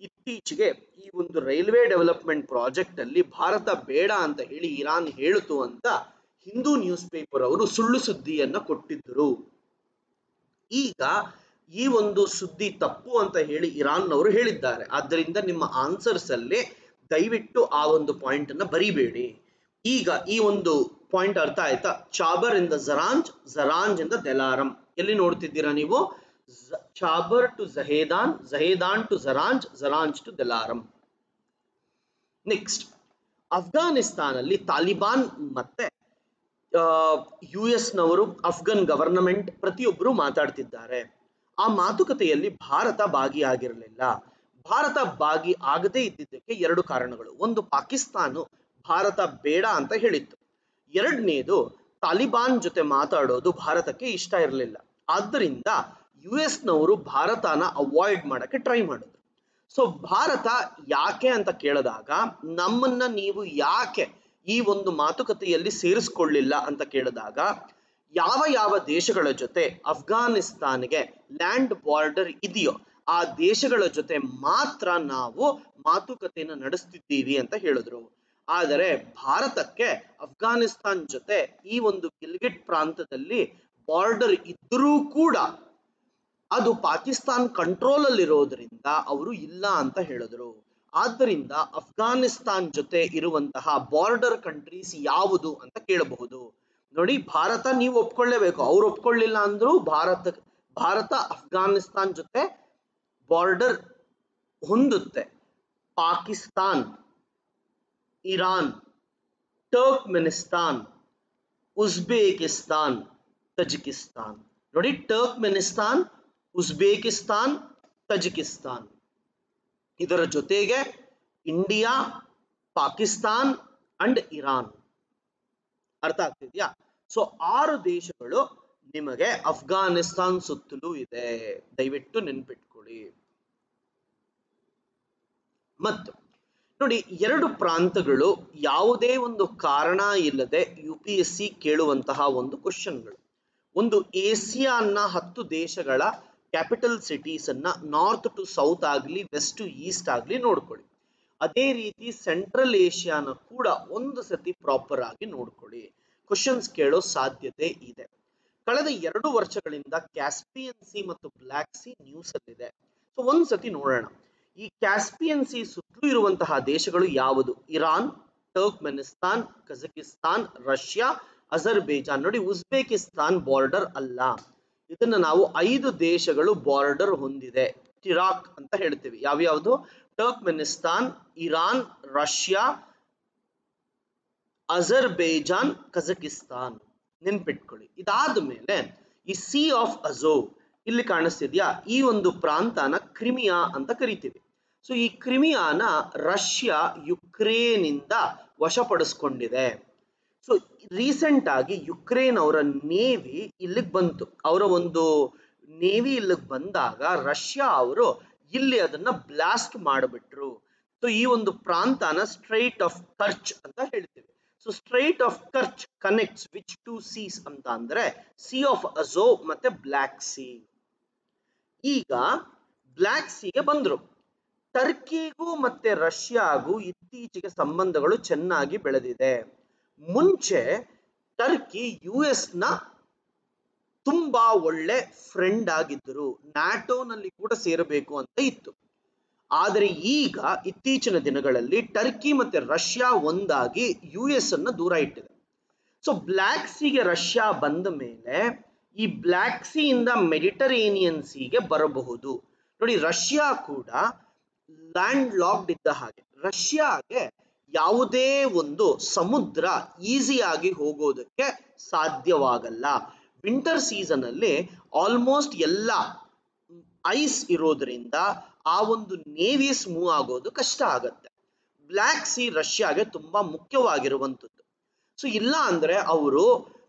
ಇತ್ತೀಚೆಗೆ ಈ ಒಂದು ರೈಲ್ವೆ ಡೆವಲಪ್ಮೆಂಟ್ ಪ್ರಾಜೆಕ್ಟ್ ಅಲ್ಲಿ ಭಾರತ ಬೇಡ ಅಂತ ಹೇಳಿ ಇರಾನ್ ಹೇಳಿತು ಅಂತ ಹಿಂದೂ ನ್ಯೂಸ್ ಪೇಪರ್ ಅವರು ಸುಳ್ಳು ಸುದ್ದಿಯನ್ನ ಕೊಟ್ಟಿದ್ದರು. ಈಗ ಈ ಒಂದು ಸುದ್ದಿ ತಪ್ಪು ಅಂತ ಹೇಳಿ ಇರಾನ್ನವರು ಹೇಳಿದ್ದಾರೆ. ಆದ್ದರಿಂದ ನಿಮ್ಮ ಆನ್ಸರ್ಸ್ ಅಲ್ಲಿ ದಯವಿಟ್ಟು ಆ ಒಂದು ಪಾಯಿಂಟ್ ಅನ್ನ ಬರಿಬೇಡಿ. ಈಗ ಈ ಒಂದು ಪಾಯಿಂಟ್ ಅರ್ಥ ಆಯ್ತಾ? ಚಾಬರ್ ಇಂದ ಜರಾಂಜ್, ಜರಾಂಜ್ ಇಂದ ದೆಲಾರಂ. ಎಲ್ಲಿ ನೋಡ್ತಿದ್ದೀರಾ ನೀವು? Chabahar to Zahedan, Zahedan to Zaranj, Zaranj to Delaram. Next, Afghanistan ಅಲ್ಲಿ ತಾಲಿಬಾನ್ ಮತ್ತೆ US ನವರು, ಅಫ್ಘನ್ ಗವರ್ನಮೆಂಟ್ ಪ್ರತಿಯೊಬ್ಬರು ಮಾತಾಡ್ತಿದ್ದಾರೆ. ಆ ಮಾತುಕತೆಯಲ್ಲಿ ಭಾರತ ಭಾಗಿಯಾಗಿರಲಿಲ್ಲ. ಭಾರತ ಭಾಗಿ ಆಗದೇ ಇದ್ದಿದ್ದಕ್ಕೆ ಎರಡು ಕಾರಣಗಳು. ಒಂದು, ಪಾಕಿಸ್ತಾನ ಭಾರತ ಬೇಡ ಅಂತ ಹೇಳಿತ್ತು. ಎರಡನೇದು, ತಾಲಿಬಾನ್ ಜೊತೆ ಮಾತಾಡೋದು ಭಾರತಕ್ಕೆ ಇಷ್ಟ ಇರಲಿಲ್ಲ. ಆದ್ದರಿಂದ US ನವರು ಭಾರತನ ಅವಾಯ್ಡ್ ಮಾಡಕ್ಕೆ ಟ್ರೈ ಮಾಡಿದ್ರು. ಸೊ ಭಾರತ ಯಾಕೆ ಅಂತ ಕೇಳಿದಾಗ, ನಮ್ಮನ್ನ ನೀವು ಯಾಕೆ ಈ ಒಂದು ಮಾತುಕತೆಯಲ್ಲಿ ಸೇರಿಸ್ಕೊಳ್ಳಿಲ್ಲ ಅಂತ ಕೇಳಿದಾಗ, ಯಾವ ಯಾವ ದೇಶಗಳ ಜೊತೆ ಅಫ್ಘಾನಿಸ್ತಾನ್ಗೆ ಲ್ಯಾಂಡ್ ಬಾರ್ಡರ್ ಇದೆಯೋ ಆ ದೇಶಗಳ ಜೊತೆ ಮಾತ್ರ ನಾವು ಮಾತುಕತೆಯನ್ನು ನಡೆಸ್ತಿದ್ದೀವಿ ಅಂತ ಹೇಳಿದ್ರು. ಆದರೆ ಭಾರತಕ್ಕೆ ಅಫ್ಘಾನಿಸ್ತಾನ್ ಜೊತೆ ಈ ಒಂದು ಗಿಲ್ಗಿಟ್ ಪ್ರಾಂತದಲ್ಲಿ ಬಾರ್ಡರ್ ಇದ್ದರೂ ಕೂಡ ಅದು ಪಾಕಿಸ್ತಾನ್ ಕಂಟ್ರೋಲ್ ಅಲ್ಲಿ ಇರೋದ್ರಿಂದ ಅವರು ಇಲ್ಲ ಅಂತ ಹೇಳಿದ್ರು. ಆದ್ದರಿಂದ ಅಫ್ಘಾನಿಸ್ತಾನ್ ಜೊತೆ ಇರುವಂತಹ ಬಾರ್ಡರ್ ಕಂಟ್ರೀಸ್ ಯಾವುದು ಅಂತ ಕೇಳಬಹುದು. ನೋಡಿ, ಭಾರತ ನೀವು ಒಪ್ಕೊಳ್ಳೇಬೇಕು, ಅವ್ರು ಒಪ್ಕೊಳ್ಳಿಲ್ಲ ಅಂದ್ರೂ ಭಾರತ ಅಫ್ಘಾನಿಸ್ತಾನ್ ಜೊತೆ ಬಾರ್ಡರ್ ಹೊಂದುತ್ತೆ. Pakistan, Iran, Turkmenistan, Uzbekistan, Tajikistan. ನೋಡಿ, ಟರ್ಕ್ಮೆನಿಸ್ತಾನ್, ಉಜ್ಬೇಕಿಸ್ತಾನ್, ತಜಿಕಿಸ್ತಾನ್. ಇದರ ಜೊತೆಗೆ ಇಂಡಿಯಾ, ಪಾಕಿಸ್ತಾನ್ ಅಂಡ್ ಇರಾನ್. ಅರ್ಥ ಆಗ್ತಿದ್ಯಾ? ಸೊ 6 ದೇಶಗಳು ನಿಮಗೆ ಅಫ್ಘಾನಿಸ್ತಾನ್ ಸುತ್ತಲೂ ಇದೆ, ದಯವಿಟ್ಟು ನೆನ್ಪಿಟ್ಕೊಳ್ಳಿ. ಮತ್ತು ನೋಡಿ, ಎರಡು ಪ್ರಾಂತಗಳು ಯಾವುದೇ ಒಂದು ಕಾರಣ ಇಲ್ಲದೆ UPSC ಕೇಳುವಂತಹ ಒಂದು ಕ್ವಶನ್ಗಳು. ಒಂದು, ಏಷ್ಯಾನ 10 ದೇಶಗಳ ಕ್ಯಾಪಿಟಲ್ ಸಿಟೀಸ್ ಅನ್ನ ನಾರ್ತ್ ಟು ಸೌತ್ ಆಗಲಿ, ವೆಸ್ಟ್ ಟು ಈಸ್ಟ್ ಆಗಲಿ ನೋಡ್ಕೊಳ್ಳಿ. ಅದೇ ರೀತಿ ಸೆಂಟ್ರಲ್ ಏಷ್ಯಾನ ಕೂಡ ಒಂದು ಸತಿ ಪ್ರಾಪರ್ ಆಗಿ ನೋಡ್ಕೊಳ್ಳಿ. ಕ್ವಶನ್ಸ್ ಕೇಳೋ ಸಾಧ್ಯತೆ ಇದೆ. ಕಳೆದ 2 ವರ್ಷಗಳಿಂದ ಕ್ಯಾಸ್ಪಿಯನ್ ಸಿ ಮತ್ತು ಬ್ಲ್ಯಾಕ್ ಸಿ ನ್ಯೂಸ್ ಅಲ್ಲಿದೆ. ಸೊ ಒಂದ್ಸತಿ ನೋಡೋಣ, ಈ ಕ್ಯಾಸ್ಪಿಯನ್ ಸಿ ಸುತ್ತಲೂ ಇರುವಂತಹ ದೇಶಗಳು ಯಾವುದು? Iran, Turkmenistan, Kazakhstan, Russia, Azerbaijan. ನೋಡಿ, ಉಜ್ಬೇಕಿಸ್ತಾನ್ ಬಾರ್ಡರ್ ಅಲ್ಲ, ಇದನ್ನ ನಾವು 5 ದೇಶಗಳು ಬಾರ್ಡರ್ ಹೊಂದಿದೆ, ಟಿರಾಕ್ ಅಂತ ಹೇಳ್ತೀವಿ. ಯಾವ್ಯಾವುದು? Turkmenistan, Iran, Russia, Azerbaijan, Kazakhstan. ನೆನ್ಪಿಟ್ಕೊಳ್ಳಿ. ಇದಾದ ಮೇಲೆ ಈ ಸಿ ಆಫ್ ಅಜೋವ್ ಇಲ್ಲಿ ಕಾಣಿಸ್ತಿದ್ಯಾ? ಈ ಒಂದು ಪ್ರಾಂತನ ಕ್ರಿಮಿಯಾ ಅಂತ ಕರಿತೀವಿ. ಸೊ ಈ ಕ್ರಿಮಿಯಾನ ರಷ್ಯಾ ಯುಕ್ರೇನ್ ಇಂದ ವಶಪಡಿಸ್ಕೊಂಡಿದೆ. ಸೊ ರೀಸೆಂಟ್ ಆಗಿ ಯುಕ್ರೇನ್ ಅವರ ನೇವಿ ಇಲ್ಲಿಗೆ ಬಂತು. ಅವರ ಒಂದು ನೇವಿ ಇಲ್ಲಿಗೆ ಬಂದಾಗ ರಷ್ಯಾ ಅವರು ಇಲ್ಲಿ ಅದನ್ನ ಬ್ಲಾಸ್ಟ್ ಮಾಡಿಬಿಟ್ರು. ಸೊ ಈ ಒಂದು ಪ್ರಾಂತನ ಸ್ಟ್ರೈಟ್ ಆಫ್ ಕರ್ಚ್ ಅಂತ ಹೇಳ್ತೀವಿ. ಸೊ ಸ್ಟ್ರೈಟ್ ಆಫ್ ಕರ್ಚ್ ಕನೆಕ್ಟ್ಸ್ ವಿಚ್ 2 ಸೀಸ್ ಅಂತ ಅಂದ್ರೆ ಸಿ ಆಫ್ ಅಜೋವ್ ಮತ್ತೆ ಬ್ಲ್ಯಾಕ್ ಸಿ. ಈಗ ಬ್ಲ್ಯಾಕ್ ಸಿಗೆ ಬಂದ್ರು. ಟರ್ಕಿಗೂ ಮತ್ತೆ ರಷ್ಯಾಗೂ ಇತ್ತೀಚೆಗೆ ಸಂಬಂಧಗಳು ಚೆನ್ನಾಗಿ ಬೆಳೆದಿದೆ. ಮುಂಚೆ ಟರ್ಕಿ US ನ ತುಂಬಾ ಒಳ್ಳೆ ಫ್ರೆಂಡ್ ಆಗಿದ್ದರು, ನ್ಯಾಟೋನಲ್ಲಿ ಕೂಡ ಸೇರಬೇಕು ಅಂತ ಇತ್ತು. ಆದರೆ ಈಗ ಇತ್ತೀಚಿನ ದಿನಗಳಲ್ಲಿ ಟರ್ಕಿ ಮತ್ತೆ ರಷ್ಯಾ ಒಂದಾಗಿ US ಅನ್ನ ದೂರ ಇಟ್ಟಿದೆ. ಸೊ ಬ್ಲ್ಯಾಕ್ ಸಿಗೆ ರಷ್ಯಾ ಬಂದ ಮೇಲೆ ಈ ಬ್ಲ್ಯಾಕ್ ಸಿ ಇಂದ ಮೆಡಿಟರೇನಿಯನ್ ಸಿಗೆ ಬರಬಹುದು. ನೋಡಿ, ರಷ್ಯಾ ಕೂಡ ಲ್ಯಾಂಡ್ ಲಾಕ್ಡ್ ಇದ್ದ ಹಾಗೆ. ರಷ್ಯಾಗೆ ಯಾವುದೇ ಒಂದು ಸಮುದ್ರ ಈಸಿಯಾಗಿ ಹೋಗೋದಕ್ಕೆ ಸಾಧ್ಯವಾಗಲ್ಲ. ವಿಂಟರ್ ಸೀಸನ್ ಅಲ್ಲಿ ಆಲ್ಮೋಸ್ಟ್ ಎಲ್ಲ ಐಸ್ ಇರೋದ್ರಿಂದ ಆ ಒಂದು ನೇವೀಸ್ ಮೂವ್ ಆಗೋದು ಕಷ್ಟ ಆಗತ್ತೆ. ಬ್ಲ್ಯಾಕ್ ಸಿ ರಷ್ಯಾಗೆ ತುಂಬಾ ಮುಖ್ಯವಾಗಿರುವಂಥದ್ದು. ಸೊ ಇಲ್ಲ ಅಂದ್ರೆ ಅವರು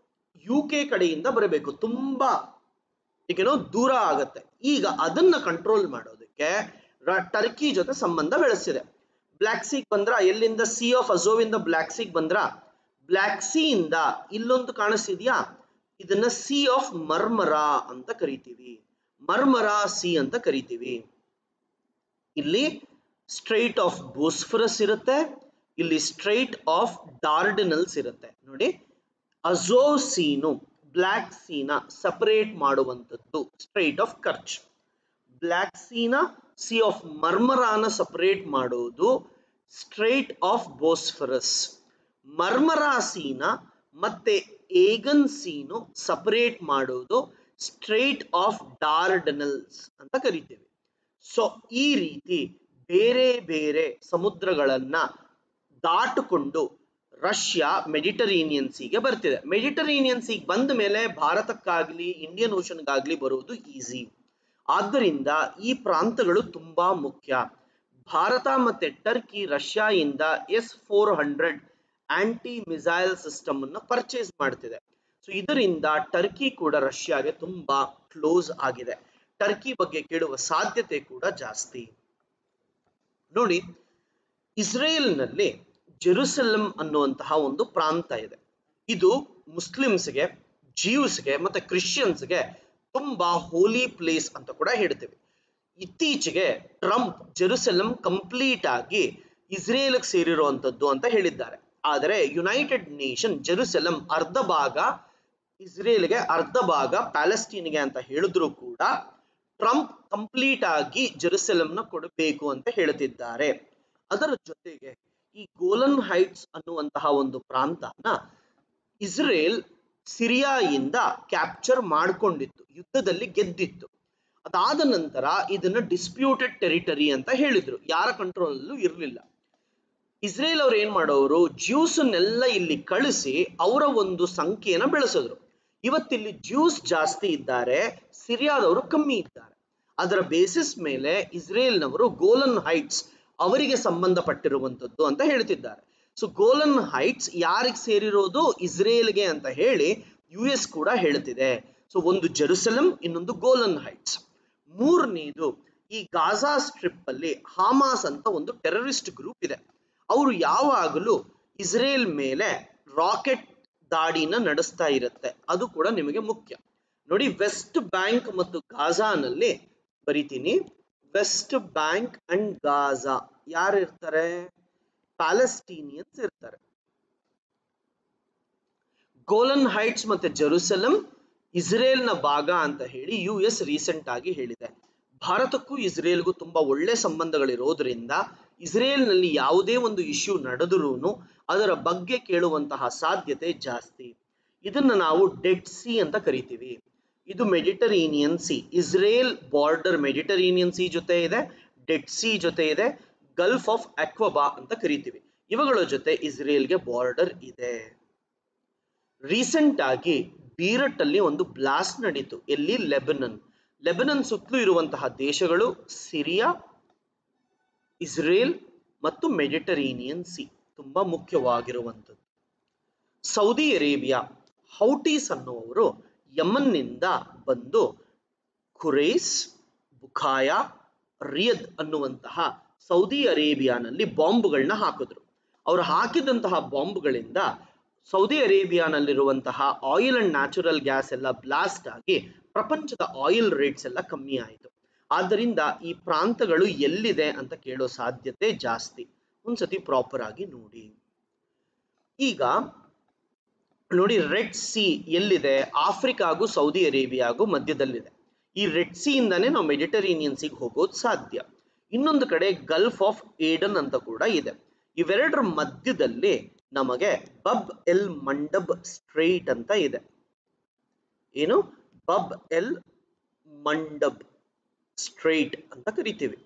UK ಕಡೆಯಿಂದ ಬರಬೇಕು, ತುಂಬಾ ಈಗೇನೋ ದೂರ ಆಗತ್ತೆ. ಈಗ ಅದನ್ನ ಕಂಟ್ರೋಲ್ ಮಾಡೋದಕ್ಕೆ ಟರ್ಕಿ ಜೊತೆ ಸಂಬಂಧ ಬೆಳೆಸಿದೆ. ಬ್ಲ್ಯಾಕ್ ಸಿಗ್ ಬಂದ್ರ, ಎಲ್ಲಿಂದ? ಸಿ ಆಫ್ ಅಜೋವ್ ಇಂದ ಬ್ಲ್ಯಾಕ್ ಸಿಗ್ ಬಂದ್ರ. ಬ್ಲ್ಯಾಕ್ ಸಿ ಇಂದ ಇಲ್ಲೊಂದು ಕಾಣಿಸ್ತಿದ್ಯಾ? ಇದನ್ನ ಸಿ ಆಫ್ ಮರ್ಮರಾ ಅಂತ ಕರಿತೀವಿ, ಮರ್ಮರಾ ಸಿ ಅಂತ ಕರಿತೀವಿ. ಇಲ್ಲಿ ಸ್ಟ್ರೈಟ್ ಆಫ್ ಬೋಸ್ಫರಸ್ ಇರುತ್ತೆ, ಇಲ್ಲಿ ಸ್ಟ್ರೈಟ್ ಆಫ್ ಡಾರ್ಡನಲ್ಸ್ ಇರುತ್ತೆ. ನೋಡಿ, ಅಜೋವ್ ಸೀನು ಬ್ಲ್ಯಾಕ್ ಸೀನ ಸಪರೇಟ್ ಮಾಡುವಂಥದ್ದು ಸ್ಟ್ರೈಟ್ ಆಫ್ ಕರ್ಚ್. ಬ್ಲ್ಯಾಕ್ ಸೀನ, ಸಿ ಆಫ್ ಮರ್ಮರಾನ ಸಪರೇಟ್ ಮಾಡೋದು ಸ್ಟ್ರೈಟ್ ಆಫ್ ಬೋಸ್ಫರಸ್. ಮರ್ಮರಾ ಸೀನ ಮತ್ತೆ ಏಗನ್ ಸೀನು ಸಪರೇಟ್ ಮಾಡೋದು ಸ್ಟ್ರೈಟ್ ಆಫ್ ಡಾರ್ಡನಲ್ಸ್ ಅಂತ ಕರಿತೇವೆ. ಸೊ ಈ ರೀತಿ ಬೇರೆ ಬೇರೆ ಸಮುದ್ರಗಳನ್ನ ದಾಟಿಕೊಂಡು ರಷ್ಯಾ ಮೆಡಿಟರೇನಿಯನ್ ಸೀಗೆ ಬರ್ತಿದೆ. ಮೆಡಿಟರೇನಿಯನ್ ಸೀಗೆ ಬಂದ ಮೇಲೆ ಭಾರತಕ್ಕಾಗ್ಲಿ ಇಂಡಿಯನ್ ಓಷನ್ಗಾಗ್ಲಿ ಬರೋದು ಈಸಿ. ಆದ್ದರಿಂದ ಈ ಪ್ರಾಂತಗಳು ತುಂಬಾ ಮುಖ್ಯ. ಭಾರತ ಮತ್ತೆ ಟರ್ಕಿ ರಷ್ಯಾದಿಂದ S-400 ಆಂಟಿ ಮಿಸೈಲ್ ಸಿಸ್ಟಮ್ ಅನ್ನ ಪರ್ಚೇಸ್ ಮಾಡ್ತಿದೆ. ಸೊ ಇದರಿಂದ ಟರ್ಕಿ ಕೂಡ ರಷ್ಯಾಗೆ ತುಂಬಾ ಕ್ಲೋಸ್ ಆಗಿದೆ. ಟರ್ಕಿ ಬಗ್ಗೆ ಕೇಳುವ ಸಾಧ್ಯತೆ ಕೂಡ ಜಾಸ್ತಿ. ನೋಡಿ, ಇಸ್ರೇಲ್ನಲ್ಲಿ ಜೆರುಸಲೆಂ ಅನ್ನುವಂತಹ ಒಂದು ಪ್ರಾಂತ ಇದೆ. ಇದು ಮುಸ್ಲಿಮ್ಸ್ಗೆ, ಜ್ಯೂಸ್ಗೆ ಮತ್ತೆ ಕ್ರಿಶ್ಚಿಯನ್ಸ್ಗೆ ತುಂಬಾ ಹೋಲಿ ಪ್ಲೇಸ್ ಅಂತ ಕೂಡ ಹೇಳ್ತೇವೆ. ಇತ್ತೀಚೆಗೆ ಟ್ರಂಪ್ ಜೆರುಸಲೆಂ ಕಂಪ್ಲೀಟ್ ಆಗಿ ಇಸ್ರೇಲ್ಗೆ ಸೇರಿರುವಂತದ್ದು ಅಂತ ಹೇಳಿದ್ದಾರೆ. ಆದರೆ ಯುನೈಟೆಡ್ ನೇಷನ್ ಜೆರುಸಲೆಂ ಅರ್ಧ ಭಾಗ ಇಸ್ರೇಲ್ಗೆ, ಅರ್ಧ ಭಾಗ ಪ್ಯಾಲೆಸ್ಟೀನ್ಗೆ ಅಂತ ಹೇಳಿದ್ರು ಕೂಡ ಟ್ರಂಪ್ ಕಂಪ್ಲೀಟ್ ಆಗಿ ಜೆರುಸಲೆಂನ ಕೊಡಬೇಕು ಅಂತ ಹೇಳ್ತಿದ್ದಾರೆ. ಅದರ ಜೊತೆಗೆ ಈ ಗೋಲನ್ ಹೈಟ್ಸ್ ಅನ್ನುವಂತಹ ಒಂದು ಪ್ರಾಂತನ ಇಸ್ರೇಲ್ ಸಿರಿಯಾಯಿಂದ ಕ್ಯಾಪ್ಚರ್ ಮಾಡಿಕೊಂಡಿತ್ತು, ಯುದ್ಧದಲ್ಲಿ ಗೆದ್ದಿತ್ತು. ಅದಾದ ನಂತರ ಇದನ್ನ ಡಿಸ್ಪ್ಯೂಟೆಡ್ ಟೆರಿಟರಿ ಅಂತ ಹೇಳಿದ್ರು, ಯಾರ ಕಂಟ್ರೋಲ್ ಅಲ್ಲೂ ಇರಲಿಲ್ಲ. ಇಸ್ರೇಲ್ ಅವ್ರು ಏನ್ ಮಾಡೋರು, ಜ್ಯೂಸ್ನೆಲ್ಲ ಇಲ್ಲಿ ಕಳಿಸಿ ಅವರ ಒಂದು ಸಂಖ್ಯೆಯನ್ನು ಬೆಳೆಸಿದ್ರು. ಇವತ್ತಿಲ್ಲಿ ಜ್ಯೂಸ್ ಜಾಸ್ತಿ ಇದ್ದಾರೆ, ಸಿರಿಯಾದವರು ಕಮ್ಮಿ ಇದ್ದಾರೆ. ಅದರ ಬೇಸಿಸ್ ಮೇಲೆ ಇಸ್ರೇಲ್ನವರು ಗೋಲನ್ ಹೈಟ್ಸ್ ಅವರಿಗೆ ಸಂಬಂಧಪಟ್ಟಿರುವಂತದ್ದು ಅಂತ ಹೇಳ್ತಿದ್ದಾರೆ. ಸೊ ಗೋಲನ್ ಹೈಟ್ಸ್ ಯಾರಿಗೆ ಸೇರಿರೋದು, ಇಸ್ರೇಲ್ಗೆ ಅಂತ ಹೇಳಿ US ಕೂಡ ಹೇಳ್ತಿದೆ. ಸೊ ಒಂದು ಜೆರುಸಲೆಂ, ಇನ್ನೊಂದು ಗೋಲನ್ ಹೈಟ್ಸ್. ಮೂರನೇದು ಈ ಗಾಜಾ ಸ್ಟ್ರಿಪ್ ಅಲ್ಲಿ ಹಾಮಾಸ್ ಅಂತ ಒಂದು ಟೆರರಿಸ್ಟ್ ಗ್ರೂಪ್ ಇದೆ. ಅವರು ಯಾವಾಗಲೂ ಇಸ್ರೇಲ್ ಮೇಲೆ ರಾಕೆಟ್ ದಾಳಿನ ನಡೆಸ್ತಾ ಇರುತ್ತೆ. ಅದು ಕೂಡ ನಿಮಗೆ ಮುಖ್ಯ. ನೋಡಿ, ವೆಸ್ಟ್ ಬ್ಯಾಂಕ್ ಮತ್ತು ಗಾಜಾನಲ್ಲಿ ಬರಿತೀನಿ, ವೆಸ್ಟ್ ಬ್ಯಾಂಕ್ ಅಂಡ್ ಗಾಜಾ ಯಾರು ಇರ್ತಾರೆ, ಪ್ಯಾಲೆಸ್ಟೀನಿಯನ್ಸ್ ಇರ್ತಾರೆ. ಗೋಲನ್ ಹೈಟ್ಸ್ ಮತ್ತೆ ಜೆರುಸಲೆಂ ಇಸ್ರೇಲ್ನ ಭಾಗ ಅಂತ ಹೇಳಿ US ರೀಸೆಂಟ್ ಆಗಿ ಹೇಳಿದೆ. ಭಾರತಕ್ಕೂ ಇಸ್ರೇಲ್ಗೂ ತುಂಬಾ ಒಳ್ಳೆ ಸಂಬಂಧಗಳಿರೋದ್ರಿಂದ ಇಸ್ರೇಲ್ನಲ್ಲಿ ಯಾವುದೇ ಒಂದು ಇಶ್ಯೂ ನಡೆದರೂ ಅದರ ಬಗ್ಗೆ ಕೇಳುವಂತಹ ಸಾಧ್ಯತೆ ಜಾಸ್ತಿ. ಇದನ್ನ ನಾವು ಡೆಡ್ ಸಿ ಅಂತ ಕರಿತೀವಿ. ಇದು Mediterranean C, Israel border Mediterranean C ಜೊತೆ ಇದೆ, ಡೆಡ್ ಸಿ ಜೊತೆ ಇದೆ, ಗಲ್ಫ್ ಆಫ್ ಅಕ್ವಬಾ ಅಂತ ಕರಿತೀವಿ. ಇವುಗಳ ಜೊತೆ ಇಸ್ರೇಲ್ಗೆ ಬಾರ್ಡರ್ ಇದೆ. ರೀಸೆಂಟ್ ಆಗಿ ಬೀರಟ್ ಅಲ್ಲಿ ಒಂದು ಬ್ಲಾಸ್ಟ್ ನಡೀತು. ಎಲ್ಲಿ, ಲೆಬನನ್ ಸುತ್ತಲೂ ಇರುವಂತಹ ದೇಶಗಳು ಸಿರಿಯಾ, ಇಸ್ರೇಲ್ ಮತ್ತು ಮೆಡಿಟರೇನಿಯನ್ ಸಿ ತುಂಬಾ ಮುಖ್ಯವಾಗಿರುವಂಥದ್ದು. ಸೌದಿ ಅರೇಬಿಯಾ, ಹೌಟೀಸ್ ಅನ್ನುವರು ಯಮನ್ನಿಂದ ಬಂದು ಖುರೈಸ್, ಬುಖಾಯಾ, ರಿಯದ್ ಅನ್ನುವಂತಹ ಸೌದಿ ಅರೇಬಿಯಾನಲ್ಲಿ ಬಾಂಬ್ಗಳನ್ನ ಹಾಕಿದ್ರು. ಅವರು ಹಾಕಿದಂತಹ ಬಾಂಬ್ಗಳಿಂದ ಸೌದಿ ಅರೇಬಿಯಾನಲ್ಲಿರುವಂತಹ ಆಯಿಲ್ ಅಂಡ್ ನ್ಯಾಚುರಲ್ ಗ್ಯಾಸ್ ಎಲ್ಲ ಬ್ಲಾಸ್ಟ್ ಆಗಿ ಪ್ರಪಂಚದ ಆಯಿಲ್ ರೇಟ್ಸ್ ಎಲ್ಲ ಕಮ್ಮಿ ಆಯಿತು. ಆದ್ದರಿಂದ ಈ ಪ್ರಾಂತಗಳು ಎಲ್ಲಿದೆ ಅಂತ ಕೇಳೋ ಸಾಧ್ಯತೆ ಜಾಸ್ತಿ. ಒಂದ್ಸತಿ ಪ್ರಾಪರ್ ಆಗಿ ನೋಡಿ. ಈಗ ನೋಡಿ, ರೆಡ್ ಸಿ ಎಲ್ಲಿದೆ, ಆಫ್ರಿಕಾಗೂ ಸೌದಿ ಅರೇಬಿಯಾಗೂ ಮಧ್ಯದಲ್ಲಿದೆ. ಈ ರೆಡ್ ಸಿ ಇಂದಾನೆ ನಾವು ಮೆಡಿಟರೇನಿಯನ್ ಸಿಗೆ ಹೋಗೋದು ಸಾಧ್ಯ. ಇನ್ನೊಂದು ಕಡೆ ಗಲ್ಫ್ ಆಫ್ ಏಡನ್ ಅಂತ ಕೂಡ ಇದೆ. ಇವೆರಡರ ಮಧ್ಯದಲ್ಲಿ ನಮಗೆ ಬಬ್ ಎಲ್ ಮಂಡಬ್ ಸ್ಟ್ರೈಟ್ ಅಂತ ಇದೆ. ಏನು, ಬಬ್ ಎಲ್ ಮಂಡಬ್ ಸ್ಟ್ರೈಟ್ ಅಂತ ಕರಿತೀವಿ.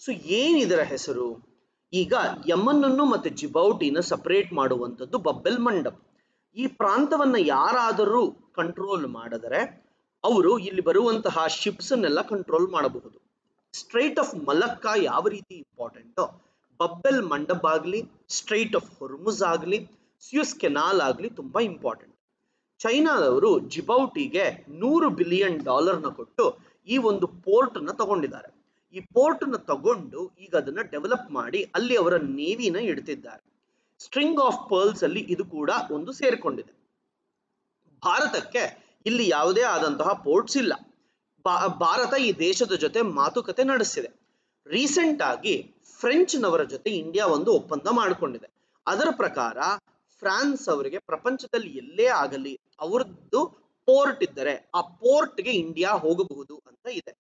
ಸೊ ಏನಿದರ ಹೆಸರು, ಈಗ ಯಮನ್ನನ್ನು ಮತ್ತೆ ಜಿಬೌಟಿನ ಸಪರೇಟ್ ಮಾಡುವಂಥದ್ದು ಬಬ್ ಎಲ್ ಮಂಡಬ್. ಈ ಪ್ರಾಂತವನ್ನ ಯಾರಾದರೂ ಕಂಟ್ರೋಲ್ ಮಾಡಿದರೆ ಅವರು ಇಲ್ಲಿ ಬರುವಂತಹ ಶಿಪ್ಸ್ ಅನ್ನೆಲ್ಲ ಕಂಟ್ರೋಲ್ ಮಾಡಬಹುದು. ಸ್ಟ್ರೈಟ್ ಆಫ್ ಮಲಕ್ಕಾ ಯಾವ ರೀತಿ ಇಂಪಾರ್ಟೆಂಟೋ, ಬಬ್ ಎಲ್ ಮಂಡಬ್ ಆಗಲಿ, ಸ್ಟ್ರೈಟ್ ಆಫ್ ಹೊರ್ಮುಜ್ ಆಗಲಿ, ಸ್ಯೂಸ್ ಕೆನಾಲ್ ಆಗಲಿ ತುಂಬಾ ಇಂಪಾರ್ಟೆಂಟ್. ಚೈನಾದವರು ಜಿಬೌಟಿಗೆ $100 ಬಿಲಿಯನ್ ಕೊಟ್ಟು ಈ ಒಂದು ಪೋರ್ಟ್ ನ ತಗೊಂಡಿದ್ದಾರೆ. ಈ ಪೋರ್ಟ್ ನ ತಗೊಂಡು ಈಗ ಅದನ್ನ ಡೆವಲಪ್ ಮಾಡಿ ಅಲ್ಲಿ ಅವರ ನೇವಿನ ಇಡ್ತಿದ್ದಾರೆ. ಸ್ಟ್ರಿಂಗ್ ಆಫ್ ಪರ್ಲ್ಸ್ ಅಲ್ಲಿ ಇದು ಕೂಡ ಒಂದು ಸೇರ್ಕೊಂಡಿದೆ. ಭಾರತಕ್ಕೆ ಇಲ್ಲಿ ಯಾವುದೇ ಆದಂತಹ ಪೋರ್ಟ್ಸ್ ಇಲ್ಲ. ಭಾರತ ಈ ದೇಶದ ಜೊತೆ ಮಾತುಕತೆ ನಡೆಸಿದೆ. ರೀಸೆಂಟ್ ಆಗಿ ಫ್ರೆಂಚ್ ನವರ ಜೊತೆ ಇಂಡಿಯಾ ಒಂದು ಒಪ್ಪಂದ ಮಾಡಿಕೊಂಡಿದೆ. ಅದರ ಪ್ರಕಾರ ಫ್ರಾನ್ಸ್ ಅವರಿಗೆ ಪ್ರಪಂಚದಲ್ಲಿ ಎಲ್ಲೇ ಆಗಲಿ ಅವರದ್ದು ಪೋರ್ಟ್ ಇದ್ದರೆ ಆ ಪೋರ್ಟ್ಗೆ ಇಂಡಿಯಾ ಹೋಗಬಹುದು ಅಂತ ಇದೆ.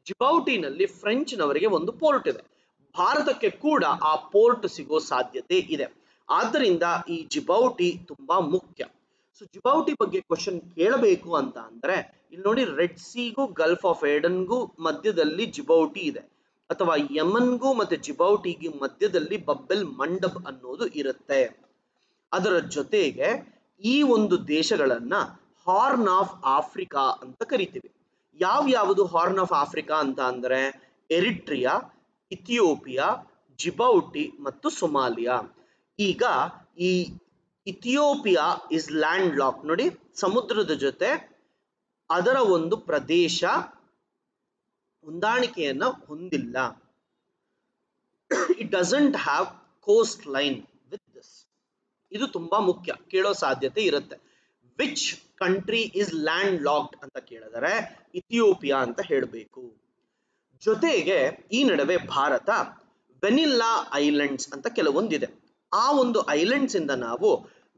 ಜಿಬೌಟಿನಲ್ಲಿ ಫ್ರೆಂಚ್ನವರಿಗೆ ಒಂದು ಪೋರ್ಟ್ ಇದೆ. ಭಾರತಕ್ಕೆ ಕೂಡ ಆ ಪೋರ್ಟ್ ಸಿಗೋ ಸಾಧ್ಯತೆ ಇದೆ. ಆದ್ದರಿಂದ ಈ ಜಿಬೌಟಿ ತುಂಬಾ ಮುಖ್ಯ. ಸೊ ಜಿಬೌಟಿ ಬಗ್ಗೆ ಕ್ವಶನ್ ಕೇಳಬೇಕು ಅಂತ ಅಂದ್ರೆ ಇಲ್ಲಿ ನೋಡಿ, ರೆಡ್ ಸೀಗೂ ಗಲ್ಫ್ ಆಫ್ ಏಡನ್ಗೂ ಮಧ್ಯದಲ್ಲಿ ಜಿಬೌಟಿ ಇದೆ, ಅಥವಾ ಯಮನ್ಗೂ ಮತ್ತೆ ಜಿಬೌಟಿಗೆ ಮಧ್ಯದಲ್ಲಿ ಬಬ್ಬೆಲ್ ಮಂಡಬ್ ಅನ್ನೋದು ಇರುತ್ತೆ. ಅದರ ಜೊತೆಗೆ ಈ ಒಂದು ದೇಶಗಳನ್ನ ಹಾರ್ನ್ ಆಫ್ ಆಫ್ರಿಕಾ ಅಂತ ಕರಿತೀವಿ. ಯಾವ್ಯಾವುದು ಹಾರ್ನ್ ಆಫ್ ಆಫ್ರಿಕಾ ಅಂತ ಅಂದ್ರೆ ಎರಿಟ್ರಿಯಾ, ಇಥಿಯೋಪಿಯಾ, ಜಿಬೌಟಿ ಮತ್ತು ಸೊಮಾಲಿಯಾ. ಈಗ ಈ ಇಥಿಯೋಪಿಯಾ ಇಸ್ ಲ್ಯಾಂಡ್ ಲಾಕ್, ನೋಡಿ ಸಮುದ್ರದ ಜೊತೆ ಅದರ ಒಂದು ಪ್ರದೇಶ ಹೊಂದಾಣಿಕೆಯನ್ನ ಹೊಂದಿಲ್ಲ. It doesn't have coast line with this. ಇದು ತುಂಬಾ ಮುಖ್ಯ, ಕೇಳೋ ಸಾಧ್ಯತೆ ಇರುತ್ತೆ. Which country is landlocked ಅಂತ ಕೇಳಿದರೆ ಇಥಿಯೋಪಿಯಾ ಅಂತ ಹೇಳಬೇಕು. ಜೊತೆಗೆ ಈ ನಡುವೆ ಭಾರತ ವೆನಿಲ್ಲಾ ಐಲ್ಯಾಂಡ್ಸ್ ಅಂತ ಕೆಲವೊಂದಿದೆ. ಆ ಒಂದು ಐಲ್ಯಾಂಡ್ಸ್ ಇಂದ ನಾವು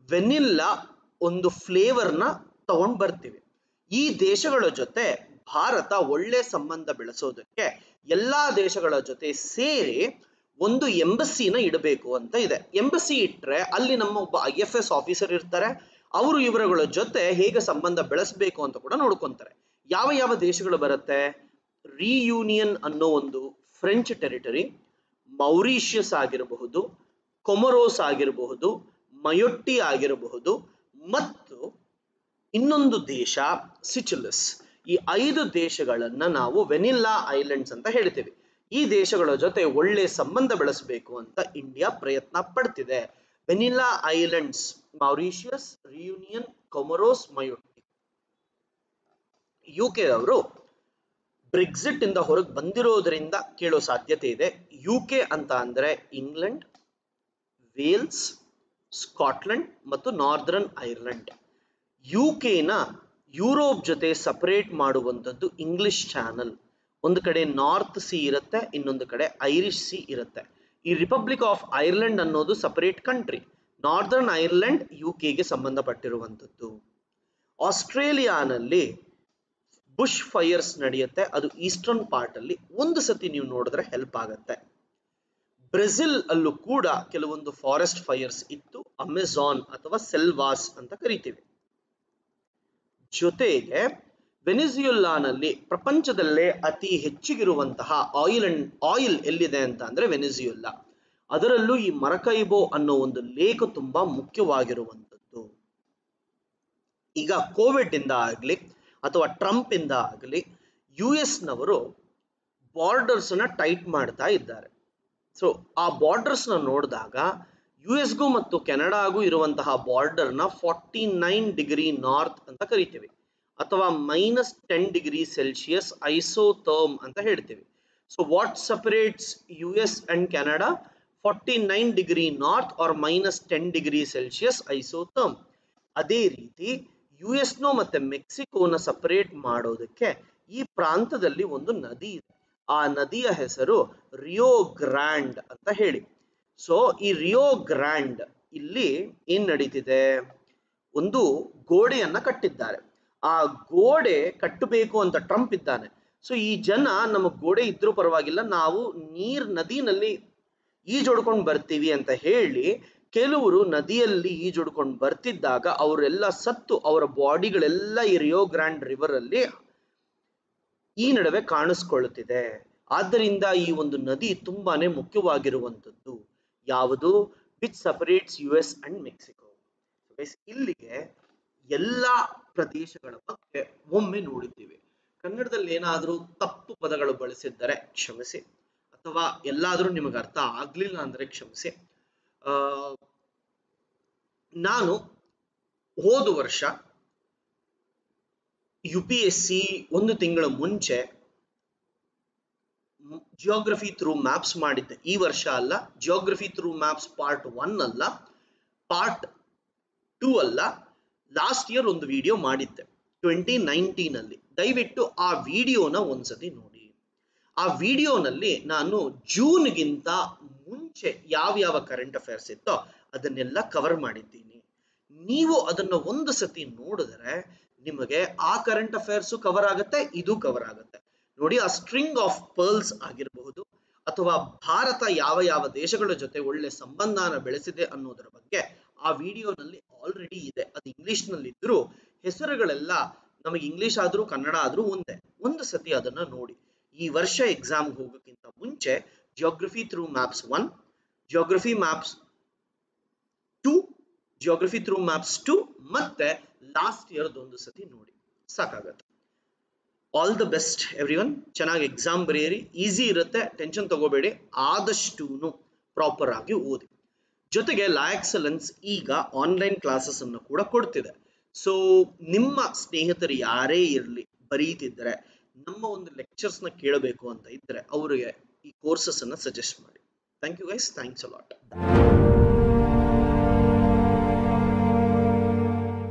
ವೆನಿಲ್ಲಾ ಒಂದು ಫ್ಲೇವರ್ನ ತಗೊಂಡು ಬರ್ತೀವಿ. ಈ ದೇಶಗಳ ಜೊತೆ ಭಾರತ ಒಳ್ಳೆ ಸಂಬಂಧ ಬೆಳೆಸೋದಕ್ಕೆ ಎಲ್ಲಾ ದೇಶಗಳ ಜೊತೆ ಸೇರಿ ಒಂದು ಎಂಬಸಿನ ಇಡಬೇಕು ಅಂತ ಇದೆ. ಎಂಬಸಿ ಇಟ್ರೆ ಅಲ್ಲಿ ನಮ್ಮ ಒಬ್ಬ IFS ಆಫೀಸರ್ ಇರ್ತಾರೆ. ಅವರು ಇವರುಗಳ ಜೊತೆ ಹೇಗೆ ಸಂಬಂಧ ಬೆಳೆಸಬೇಕು ಅಂತ ಕೂಡ ನೋಡ್ಕೊಂತಾರೆ. ಯಾವ ಯಾವ ದೇಶಗಳು ಬರುತ್ತೆ? ರಿಯೂನಿಯನ್ ಅನ್ನೋ ಒಂದು ಫ್ರೆಂಚ್ ಟೆರಿಟರಿ, ಮೌರಿಷಿಯಸ್ ಆಗಿರಬಹುದು, ಕೊಮೊರೋಸ್ ಆಗಿರಬಹುದು, ಮಯೊಟ್ಟಿ ಆಗಿರಬಹುದು, ಮತ್ತು ಇನ್ನೊಂದು ದೇಶ ಸಿಚಿಲಸ್. ಈ 5 ದೇಶಗಳನ್ನ ನಾವು ವೆನಿಲ್ಲಾ ಐಲ್ಯಾಂಡ್ಸ್ ಅಂತ ಹೇಳ್ತೀವಿ. ಈ ದೇಶಗಳ ಜೊತೆ ಒಳ್ಳೆ ಸಂಬಂಧ ಬೆಳೆಸಬೇಕು ಅಂತ ಇಂಡಿಯಾ ಪ್ರಯತ್ನ ಪಡ್ತಿದೆ. Vanilla Islands, Mauritius, Reunion, Comoros, Mayotte. UK ಅವರು ಬ್ರೆಕ್ಸಿಟ್ ಇಂದ ಹೊರಗೆ ಬಂದಿರೋದ್ರಿಂದ ಕೇಳೋ ಸಾಧ್ಯತೆ ಇದೆ. UK ಅಂತ ಅಂದ್ರೆ ಇಂಗ್ಲೆಂಡ್, ವೇಲ್ಸ್, ಸ್ಕಾಟ್ಲೆಂಡ್ ಮತ್ತು ನಾರ್ದರ್ನ್ ಐರ್ಲೆಂಡ್. UKನ ಯುರೋಪ್ ಜೊತೆ ಸಪರೇಟ್ ಮಾಡುವಂಥದ್ದು ಇಂಗ್ಲಿಷ್ ಚಾನಲ್. ಒಂದು ಕಡೆ ನಾರ್ತ್ ಸಿ ಇರುತ್ತೆ, ಇನ್ನೊಂದು ಕಡೆ ಐರಿಷ್ ಸಿ ಇರುತ್ತೆ. ಈ ರಿಪಬ್ಲಿಕ್ ಆಫ್ ಐರ್ಲೆಂಡ್ ಅನ್ನೋದು ಸಪರೇಟ್ ಕಂಟ್ರಿ. ನಾರ್ದರ್ನ್ ಐರ್ಲೆಂಡ್ UKಗೆ ಸಂಬಂಧಪಟ್ಟಿರುವಂಥದ್ದು. ಆಸ್ಟ್ರೇಲಿಯಾನಲ್ಲಿ ಬುಷ್ ಫೈರ್ಸ್ ನಡೆಯುತ್ತೆ, ಅದು ಈಸ್ಟರ್ನ್ ಪಾರ್ಟ್ ಅಲ್ಲಿ. ಒಂದು ಸತಿ ನೀವು ನೋಡಿದ್ರೆ ಹೆಲ್ಪ್ ಆಗುತ್ತೆ. ಬ್ರೆಜಿಲ್ ಅಲ್ಲೂ ಕೂಡ ಕೆಲವೊಂದು ಫಾರೆಸ್ಟ್ ಫೈರ್ಸ್ ಇತ್ತು, ಅಮೆಜಾನ್ ಅಥವಾ ಸೆಲ್ವಾಸ್ ಅಂತ ಕರಿತೀವಿ. ಜೊತೆಗೆ ವೆನಿಜುಯೆಲಾನಲ್ಲಿ ಪ್ರಪಂಚದಲ್ಲೇ ಅತಿ ಹೆಚ್ಚಿಗಿರುವಂತಹ ಆಯಿಲ್ ಎಲ್ಲಿದೆ ಅಂತ ಅಂದ್ರೆ ವೆನಿಜುಯೆಲಾ. ಅದರಲ್ಲೂ ಈ ಮರಕೈಬೋ ಅನ್ನೋ ಒಂದು ಲೇಕ್ ತುಂಬಾ ಮುಖ್ಯವಾಗಿರುವಂಥದ್ದು. ಈಗ ಕೋವಿಡ್ ಇಂದ ಆಗಲಿ ಅಥವಾ ಟ್ರಂಪ್ ಇಂದ ಆಗಲಿ US ನವರು ಬಾರ್ಡರ್ಸ್ ನ ಟೈಟ್ ಮಾಡ್ತಾ ಇದ್ದಾರೆ. ಸೊ ಆ ಬಾರ್ಡರ್ಸ್ ನ ನೋಡಿದಾಗ US ಮತ್ತು ಕೆನಡಾಗೂ ಇರುವಂತಹ ಬಾರ್ಡರ್ನ 49 ಡಿಗ್ರಿ ನಾರ್ತ್ ಅಂತ ಕರಿತೀವಿ, ಅಥವಾ -10°C ಐಸೋಥರ್ಮ್ ಅಂತ ಹೇಳ್ತೀವಿ. So what separates US and Canada? 49 degree north or -10°C isotherm. ಅದೇ ರೀತಿ US ಮತ್ತೆ ಮೆಕ್ಸಿಕೋನ ಸಪರೇಟ್ ಮಾಡೋದಕ್ಕೆ ಈ ಪ್ರಾಂತದಲ್ಲಿ ಒಂದು ನದಿ ಇದೆ. ಆ ನದಿಯ ಹೆಸರು ರಿಯೋ ಗ್ರ್ಯಾಂಡ್ ಅಂತ ಹೇಳಿ. ಸೊ ಈ ರಿಯೋ ಗ್ರ್ಯಾಂಡ್ ಇಲ್ಲಿ ಏನ್ ನಡೀತಿದೆ? ಒಂದು ಗೋಡೆಯನ್ನ ಕಟ್ಟಿದ್ದಾರೆ. ಆ ಗೋಡೆ ಕಟ್ಟಬೇಕು ಅಂತ ಟ್ರಂಪ್ ಇದ್ದಾನೆ. ಸೊ ಈ ಜನ ನಮ್ಮ ಗೋಡೆ ಇದ್ರೂ ಪರವಾಗಿಲ್ಲ, ನಾವು ನದಿನಲ್ಲಿ ಈಜೊಡ್ಕೊಂಡು ಬರ್ತೀವಿ ಅಂತ ಹೇಳಿ ಕೆಲವರು ನದಿಯಲ್ಲಿ ಈಜೊಡ್ಕೊಂಡು ಬರ್ತಿದ್ದಾಗ ಅವರೆಲ್ಲ ಸತ್ತು ಅವರ ಬಾಡಿಗಳೆಲ್ಲ ಈ ರಿಯೋ ಗ್ರ್ಯಾಂಡ್ ರಿವರ್ ಅಲ್ಲಿ ಈ ನಡುವೆ ಕಾಣಿಸ್ಕೊಳ್ಳುತ್ತಿದೆ. ಆದ್ದರಿಂದ ಈ ಒಂದು ನದಿ ತುಂಬಾನೇ ಮುಖ್ಯವಾಗಿರುವಂಥದ್ದು. ಯಾವುದು? Which separates US and Mexico. ಇಲ್ಲಿಗೆ ಎಲ್ಲ ಪ್ರದೇಶಗಳ ಬಗ್ಗೆ ಒಮ್ಮೆ ನೋಡಿದ್ದೀವಿ. ಕನ್ನಡದಲ್ಲಿ ಏನಾದರೂ ತಪ್ಪು ಪದಗಳು ಬಳಸಿದ್ದರೆ ಕ್ಷಮಿಸಿ, ಅಥವಾ ಎಲ್ಲಾದರೂ ನಿಮಗೆ ಅರ್ಥ ಆಗ್ಲಿಲ್ಲ ಅಂದ್ರೆ ಕ್ಷಮಿಸಿ. ನಾನು ಹೋದ ವರ್ಷ UPSC 1 ತಿಂಗಳ ಮುಂಚೆ ಜಿಯೋಗ್ರಫಿ ಥ್ರೂ ಮ್ಯಾಪ್ಸ್ ಮಾಡಿದ್ದೆ. ಈ ವರ್ಷ ಅಲ್ಲ, ಜಿಯೋಗ್ರಫಿ ಥ್ರೂ ಮ್ಯಾಪ್ಸ್ ಪಾರ್ಟ್ 1 ಅಲ್ಲ, ಪಾರ್ಟ್ 2 ಅಲ್ಲ, ಲಾಸ್ಟ್ ಇಯರ್ ಒಂದು ವಿಡಿಯೋ ಮಾಡಿದ್ದೆ 2019 ಅಲ್ಲಿ. ದಯವಿಟ್ಟು ಆ ವಿಡಿಯೋನ ಒಂದ್ಸತಿ ನೋಡಿ. ಆ ವಿಡಿಯೋನಲ್ಲಿ ನಾನು ಜೂನ್ಗಿಂತ ಮುಂಚೆ ಯಾವ ಕರೆಂಟ್ ಅಫೇರ್ಸ್ ಇತ್ತೋ ಅದನ್ನೆಲ್ಲ ಕವರ್ ಮಾಡಿದ್ದೀನಿ. ನೀವು ಅದನ್ನ ಒಂದು ಸತಿ ನೋಡಿದ್ರೆ ನಿಮಗೆ ಆ ಕರೆಂಟ್ ಅಫೇರ್ಸ್ ಕವರ್ ಆಗುತ್ತೆ, ಇದು ಕವರ್ ಆಗುತ್ತೆ. ನೋಡಿ, ಆ ಸ್ಟ್ರಿಂಗ್ ಆಫ್ ಪರ್ಲ್ಸ್ ಆಗಿರಬಹುದು ಅಥವಾ ಭಾರತ ಯಾವ ಯಾವ ದೇಶಗಳ ಜೊತೆ ಒಳ್ಳೆ ಸಂಬಂಧನ ಬೆಳೆಸಿದೆ ಅನ್ನೋದರ ಬಗ್ಗೆ ಆ ವಿಡಿಯೋನಲ್ಲಿ ಆಲ್ರೆಡಿ ಇದೆ. ಅದು ಇಂಗ್ಲಿಷ್ ನಲ್ಲಿ ಇದ್ರೂ ಹೆಸರುಗಳೆಲ್ಲ ನಮಗೆ ಇಂಗ್ಲಿಷ್ ಆದ್ರೂ ಕನ್ನಡ ಆದ್ರೂ ಒಂದೇ. ಒಂದು ಸತಿ ಅದನ್ನ ನೋಡಿ. ಈ ವರ್ಷ ಎಕ್ಸಾಮ್ ಹೋಗೋಕ್ಕಿಂತ ಮುಂಚೆ geography through maps 1, geography maps 2, geography through maps 2 ಮತ್ತೆ ಲಾಸ್ಟ್ ಇಯರ್ದು ಒಂದು ಸತಿ ನೋಡಿ, ಸಾಕಾಗತ್ತೆ. All the best everyone. ಚೆನ್ನಾಗಿ ಎಕ್ಸಾಮ್ ಬರೆಯಿರಿ, ಈಸಿ ಇರುತ್ತೆ, ಟೆನ್ಷನ್ ತಗೋಬೇಡಿ, ಆದಷ್ಟು ಪ್ರಾಪರ್ ಆಗಿ ಓದಿ. ಜೊತೆಗೆ ಲಾ ಎಕ್ಸಲೆನ್ಸ್ ಈಗ ಆನ್ಲೈನ್ ಕ್ಲಾಸಸ್ ಅನ್ನು ಕೂಡ ಕೊಡ್ತಿದೆ. ಸೊ ನಿಮ್ಮ ಸ್ನೇಹಿತರು ಯಾರೇ ಇರಲಿ ಬರೀತಿದ್ರೆ, ನಮ್ಮ ಒಂದು ಲೆಕ್ಚರ್ಸ್ ನ ಕೇಳಬೇಕು ಅಂತ ಇದ್ರೆ ಅವರಿಗೆ ಈ ಕೋರ್ಸಸ್ ಅನ್ನ ಸಜೆಸ್ಟ್ ಮಾಡಿ. Thank you guys, thanks a lot.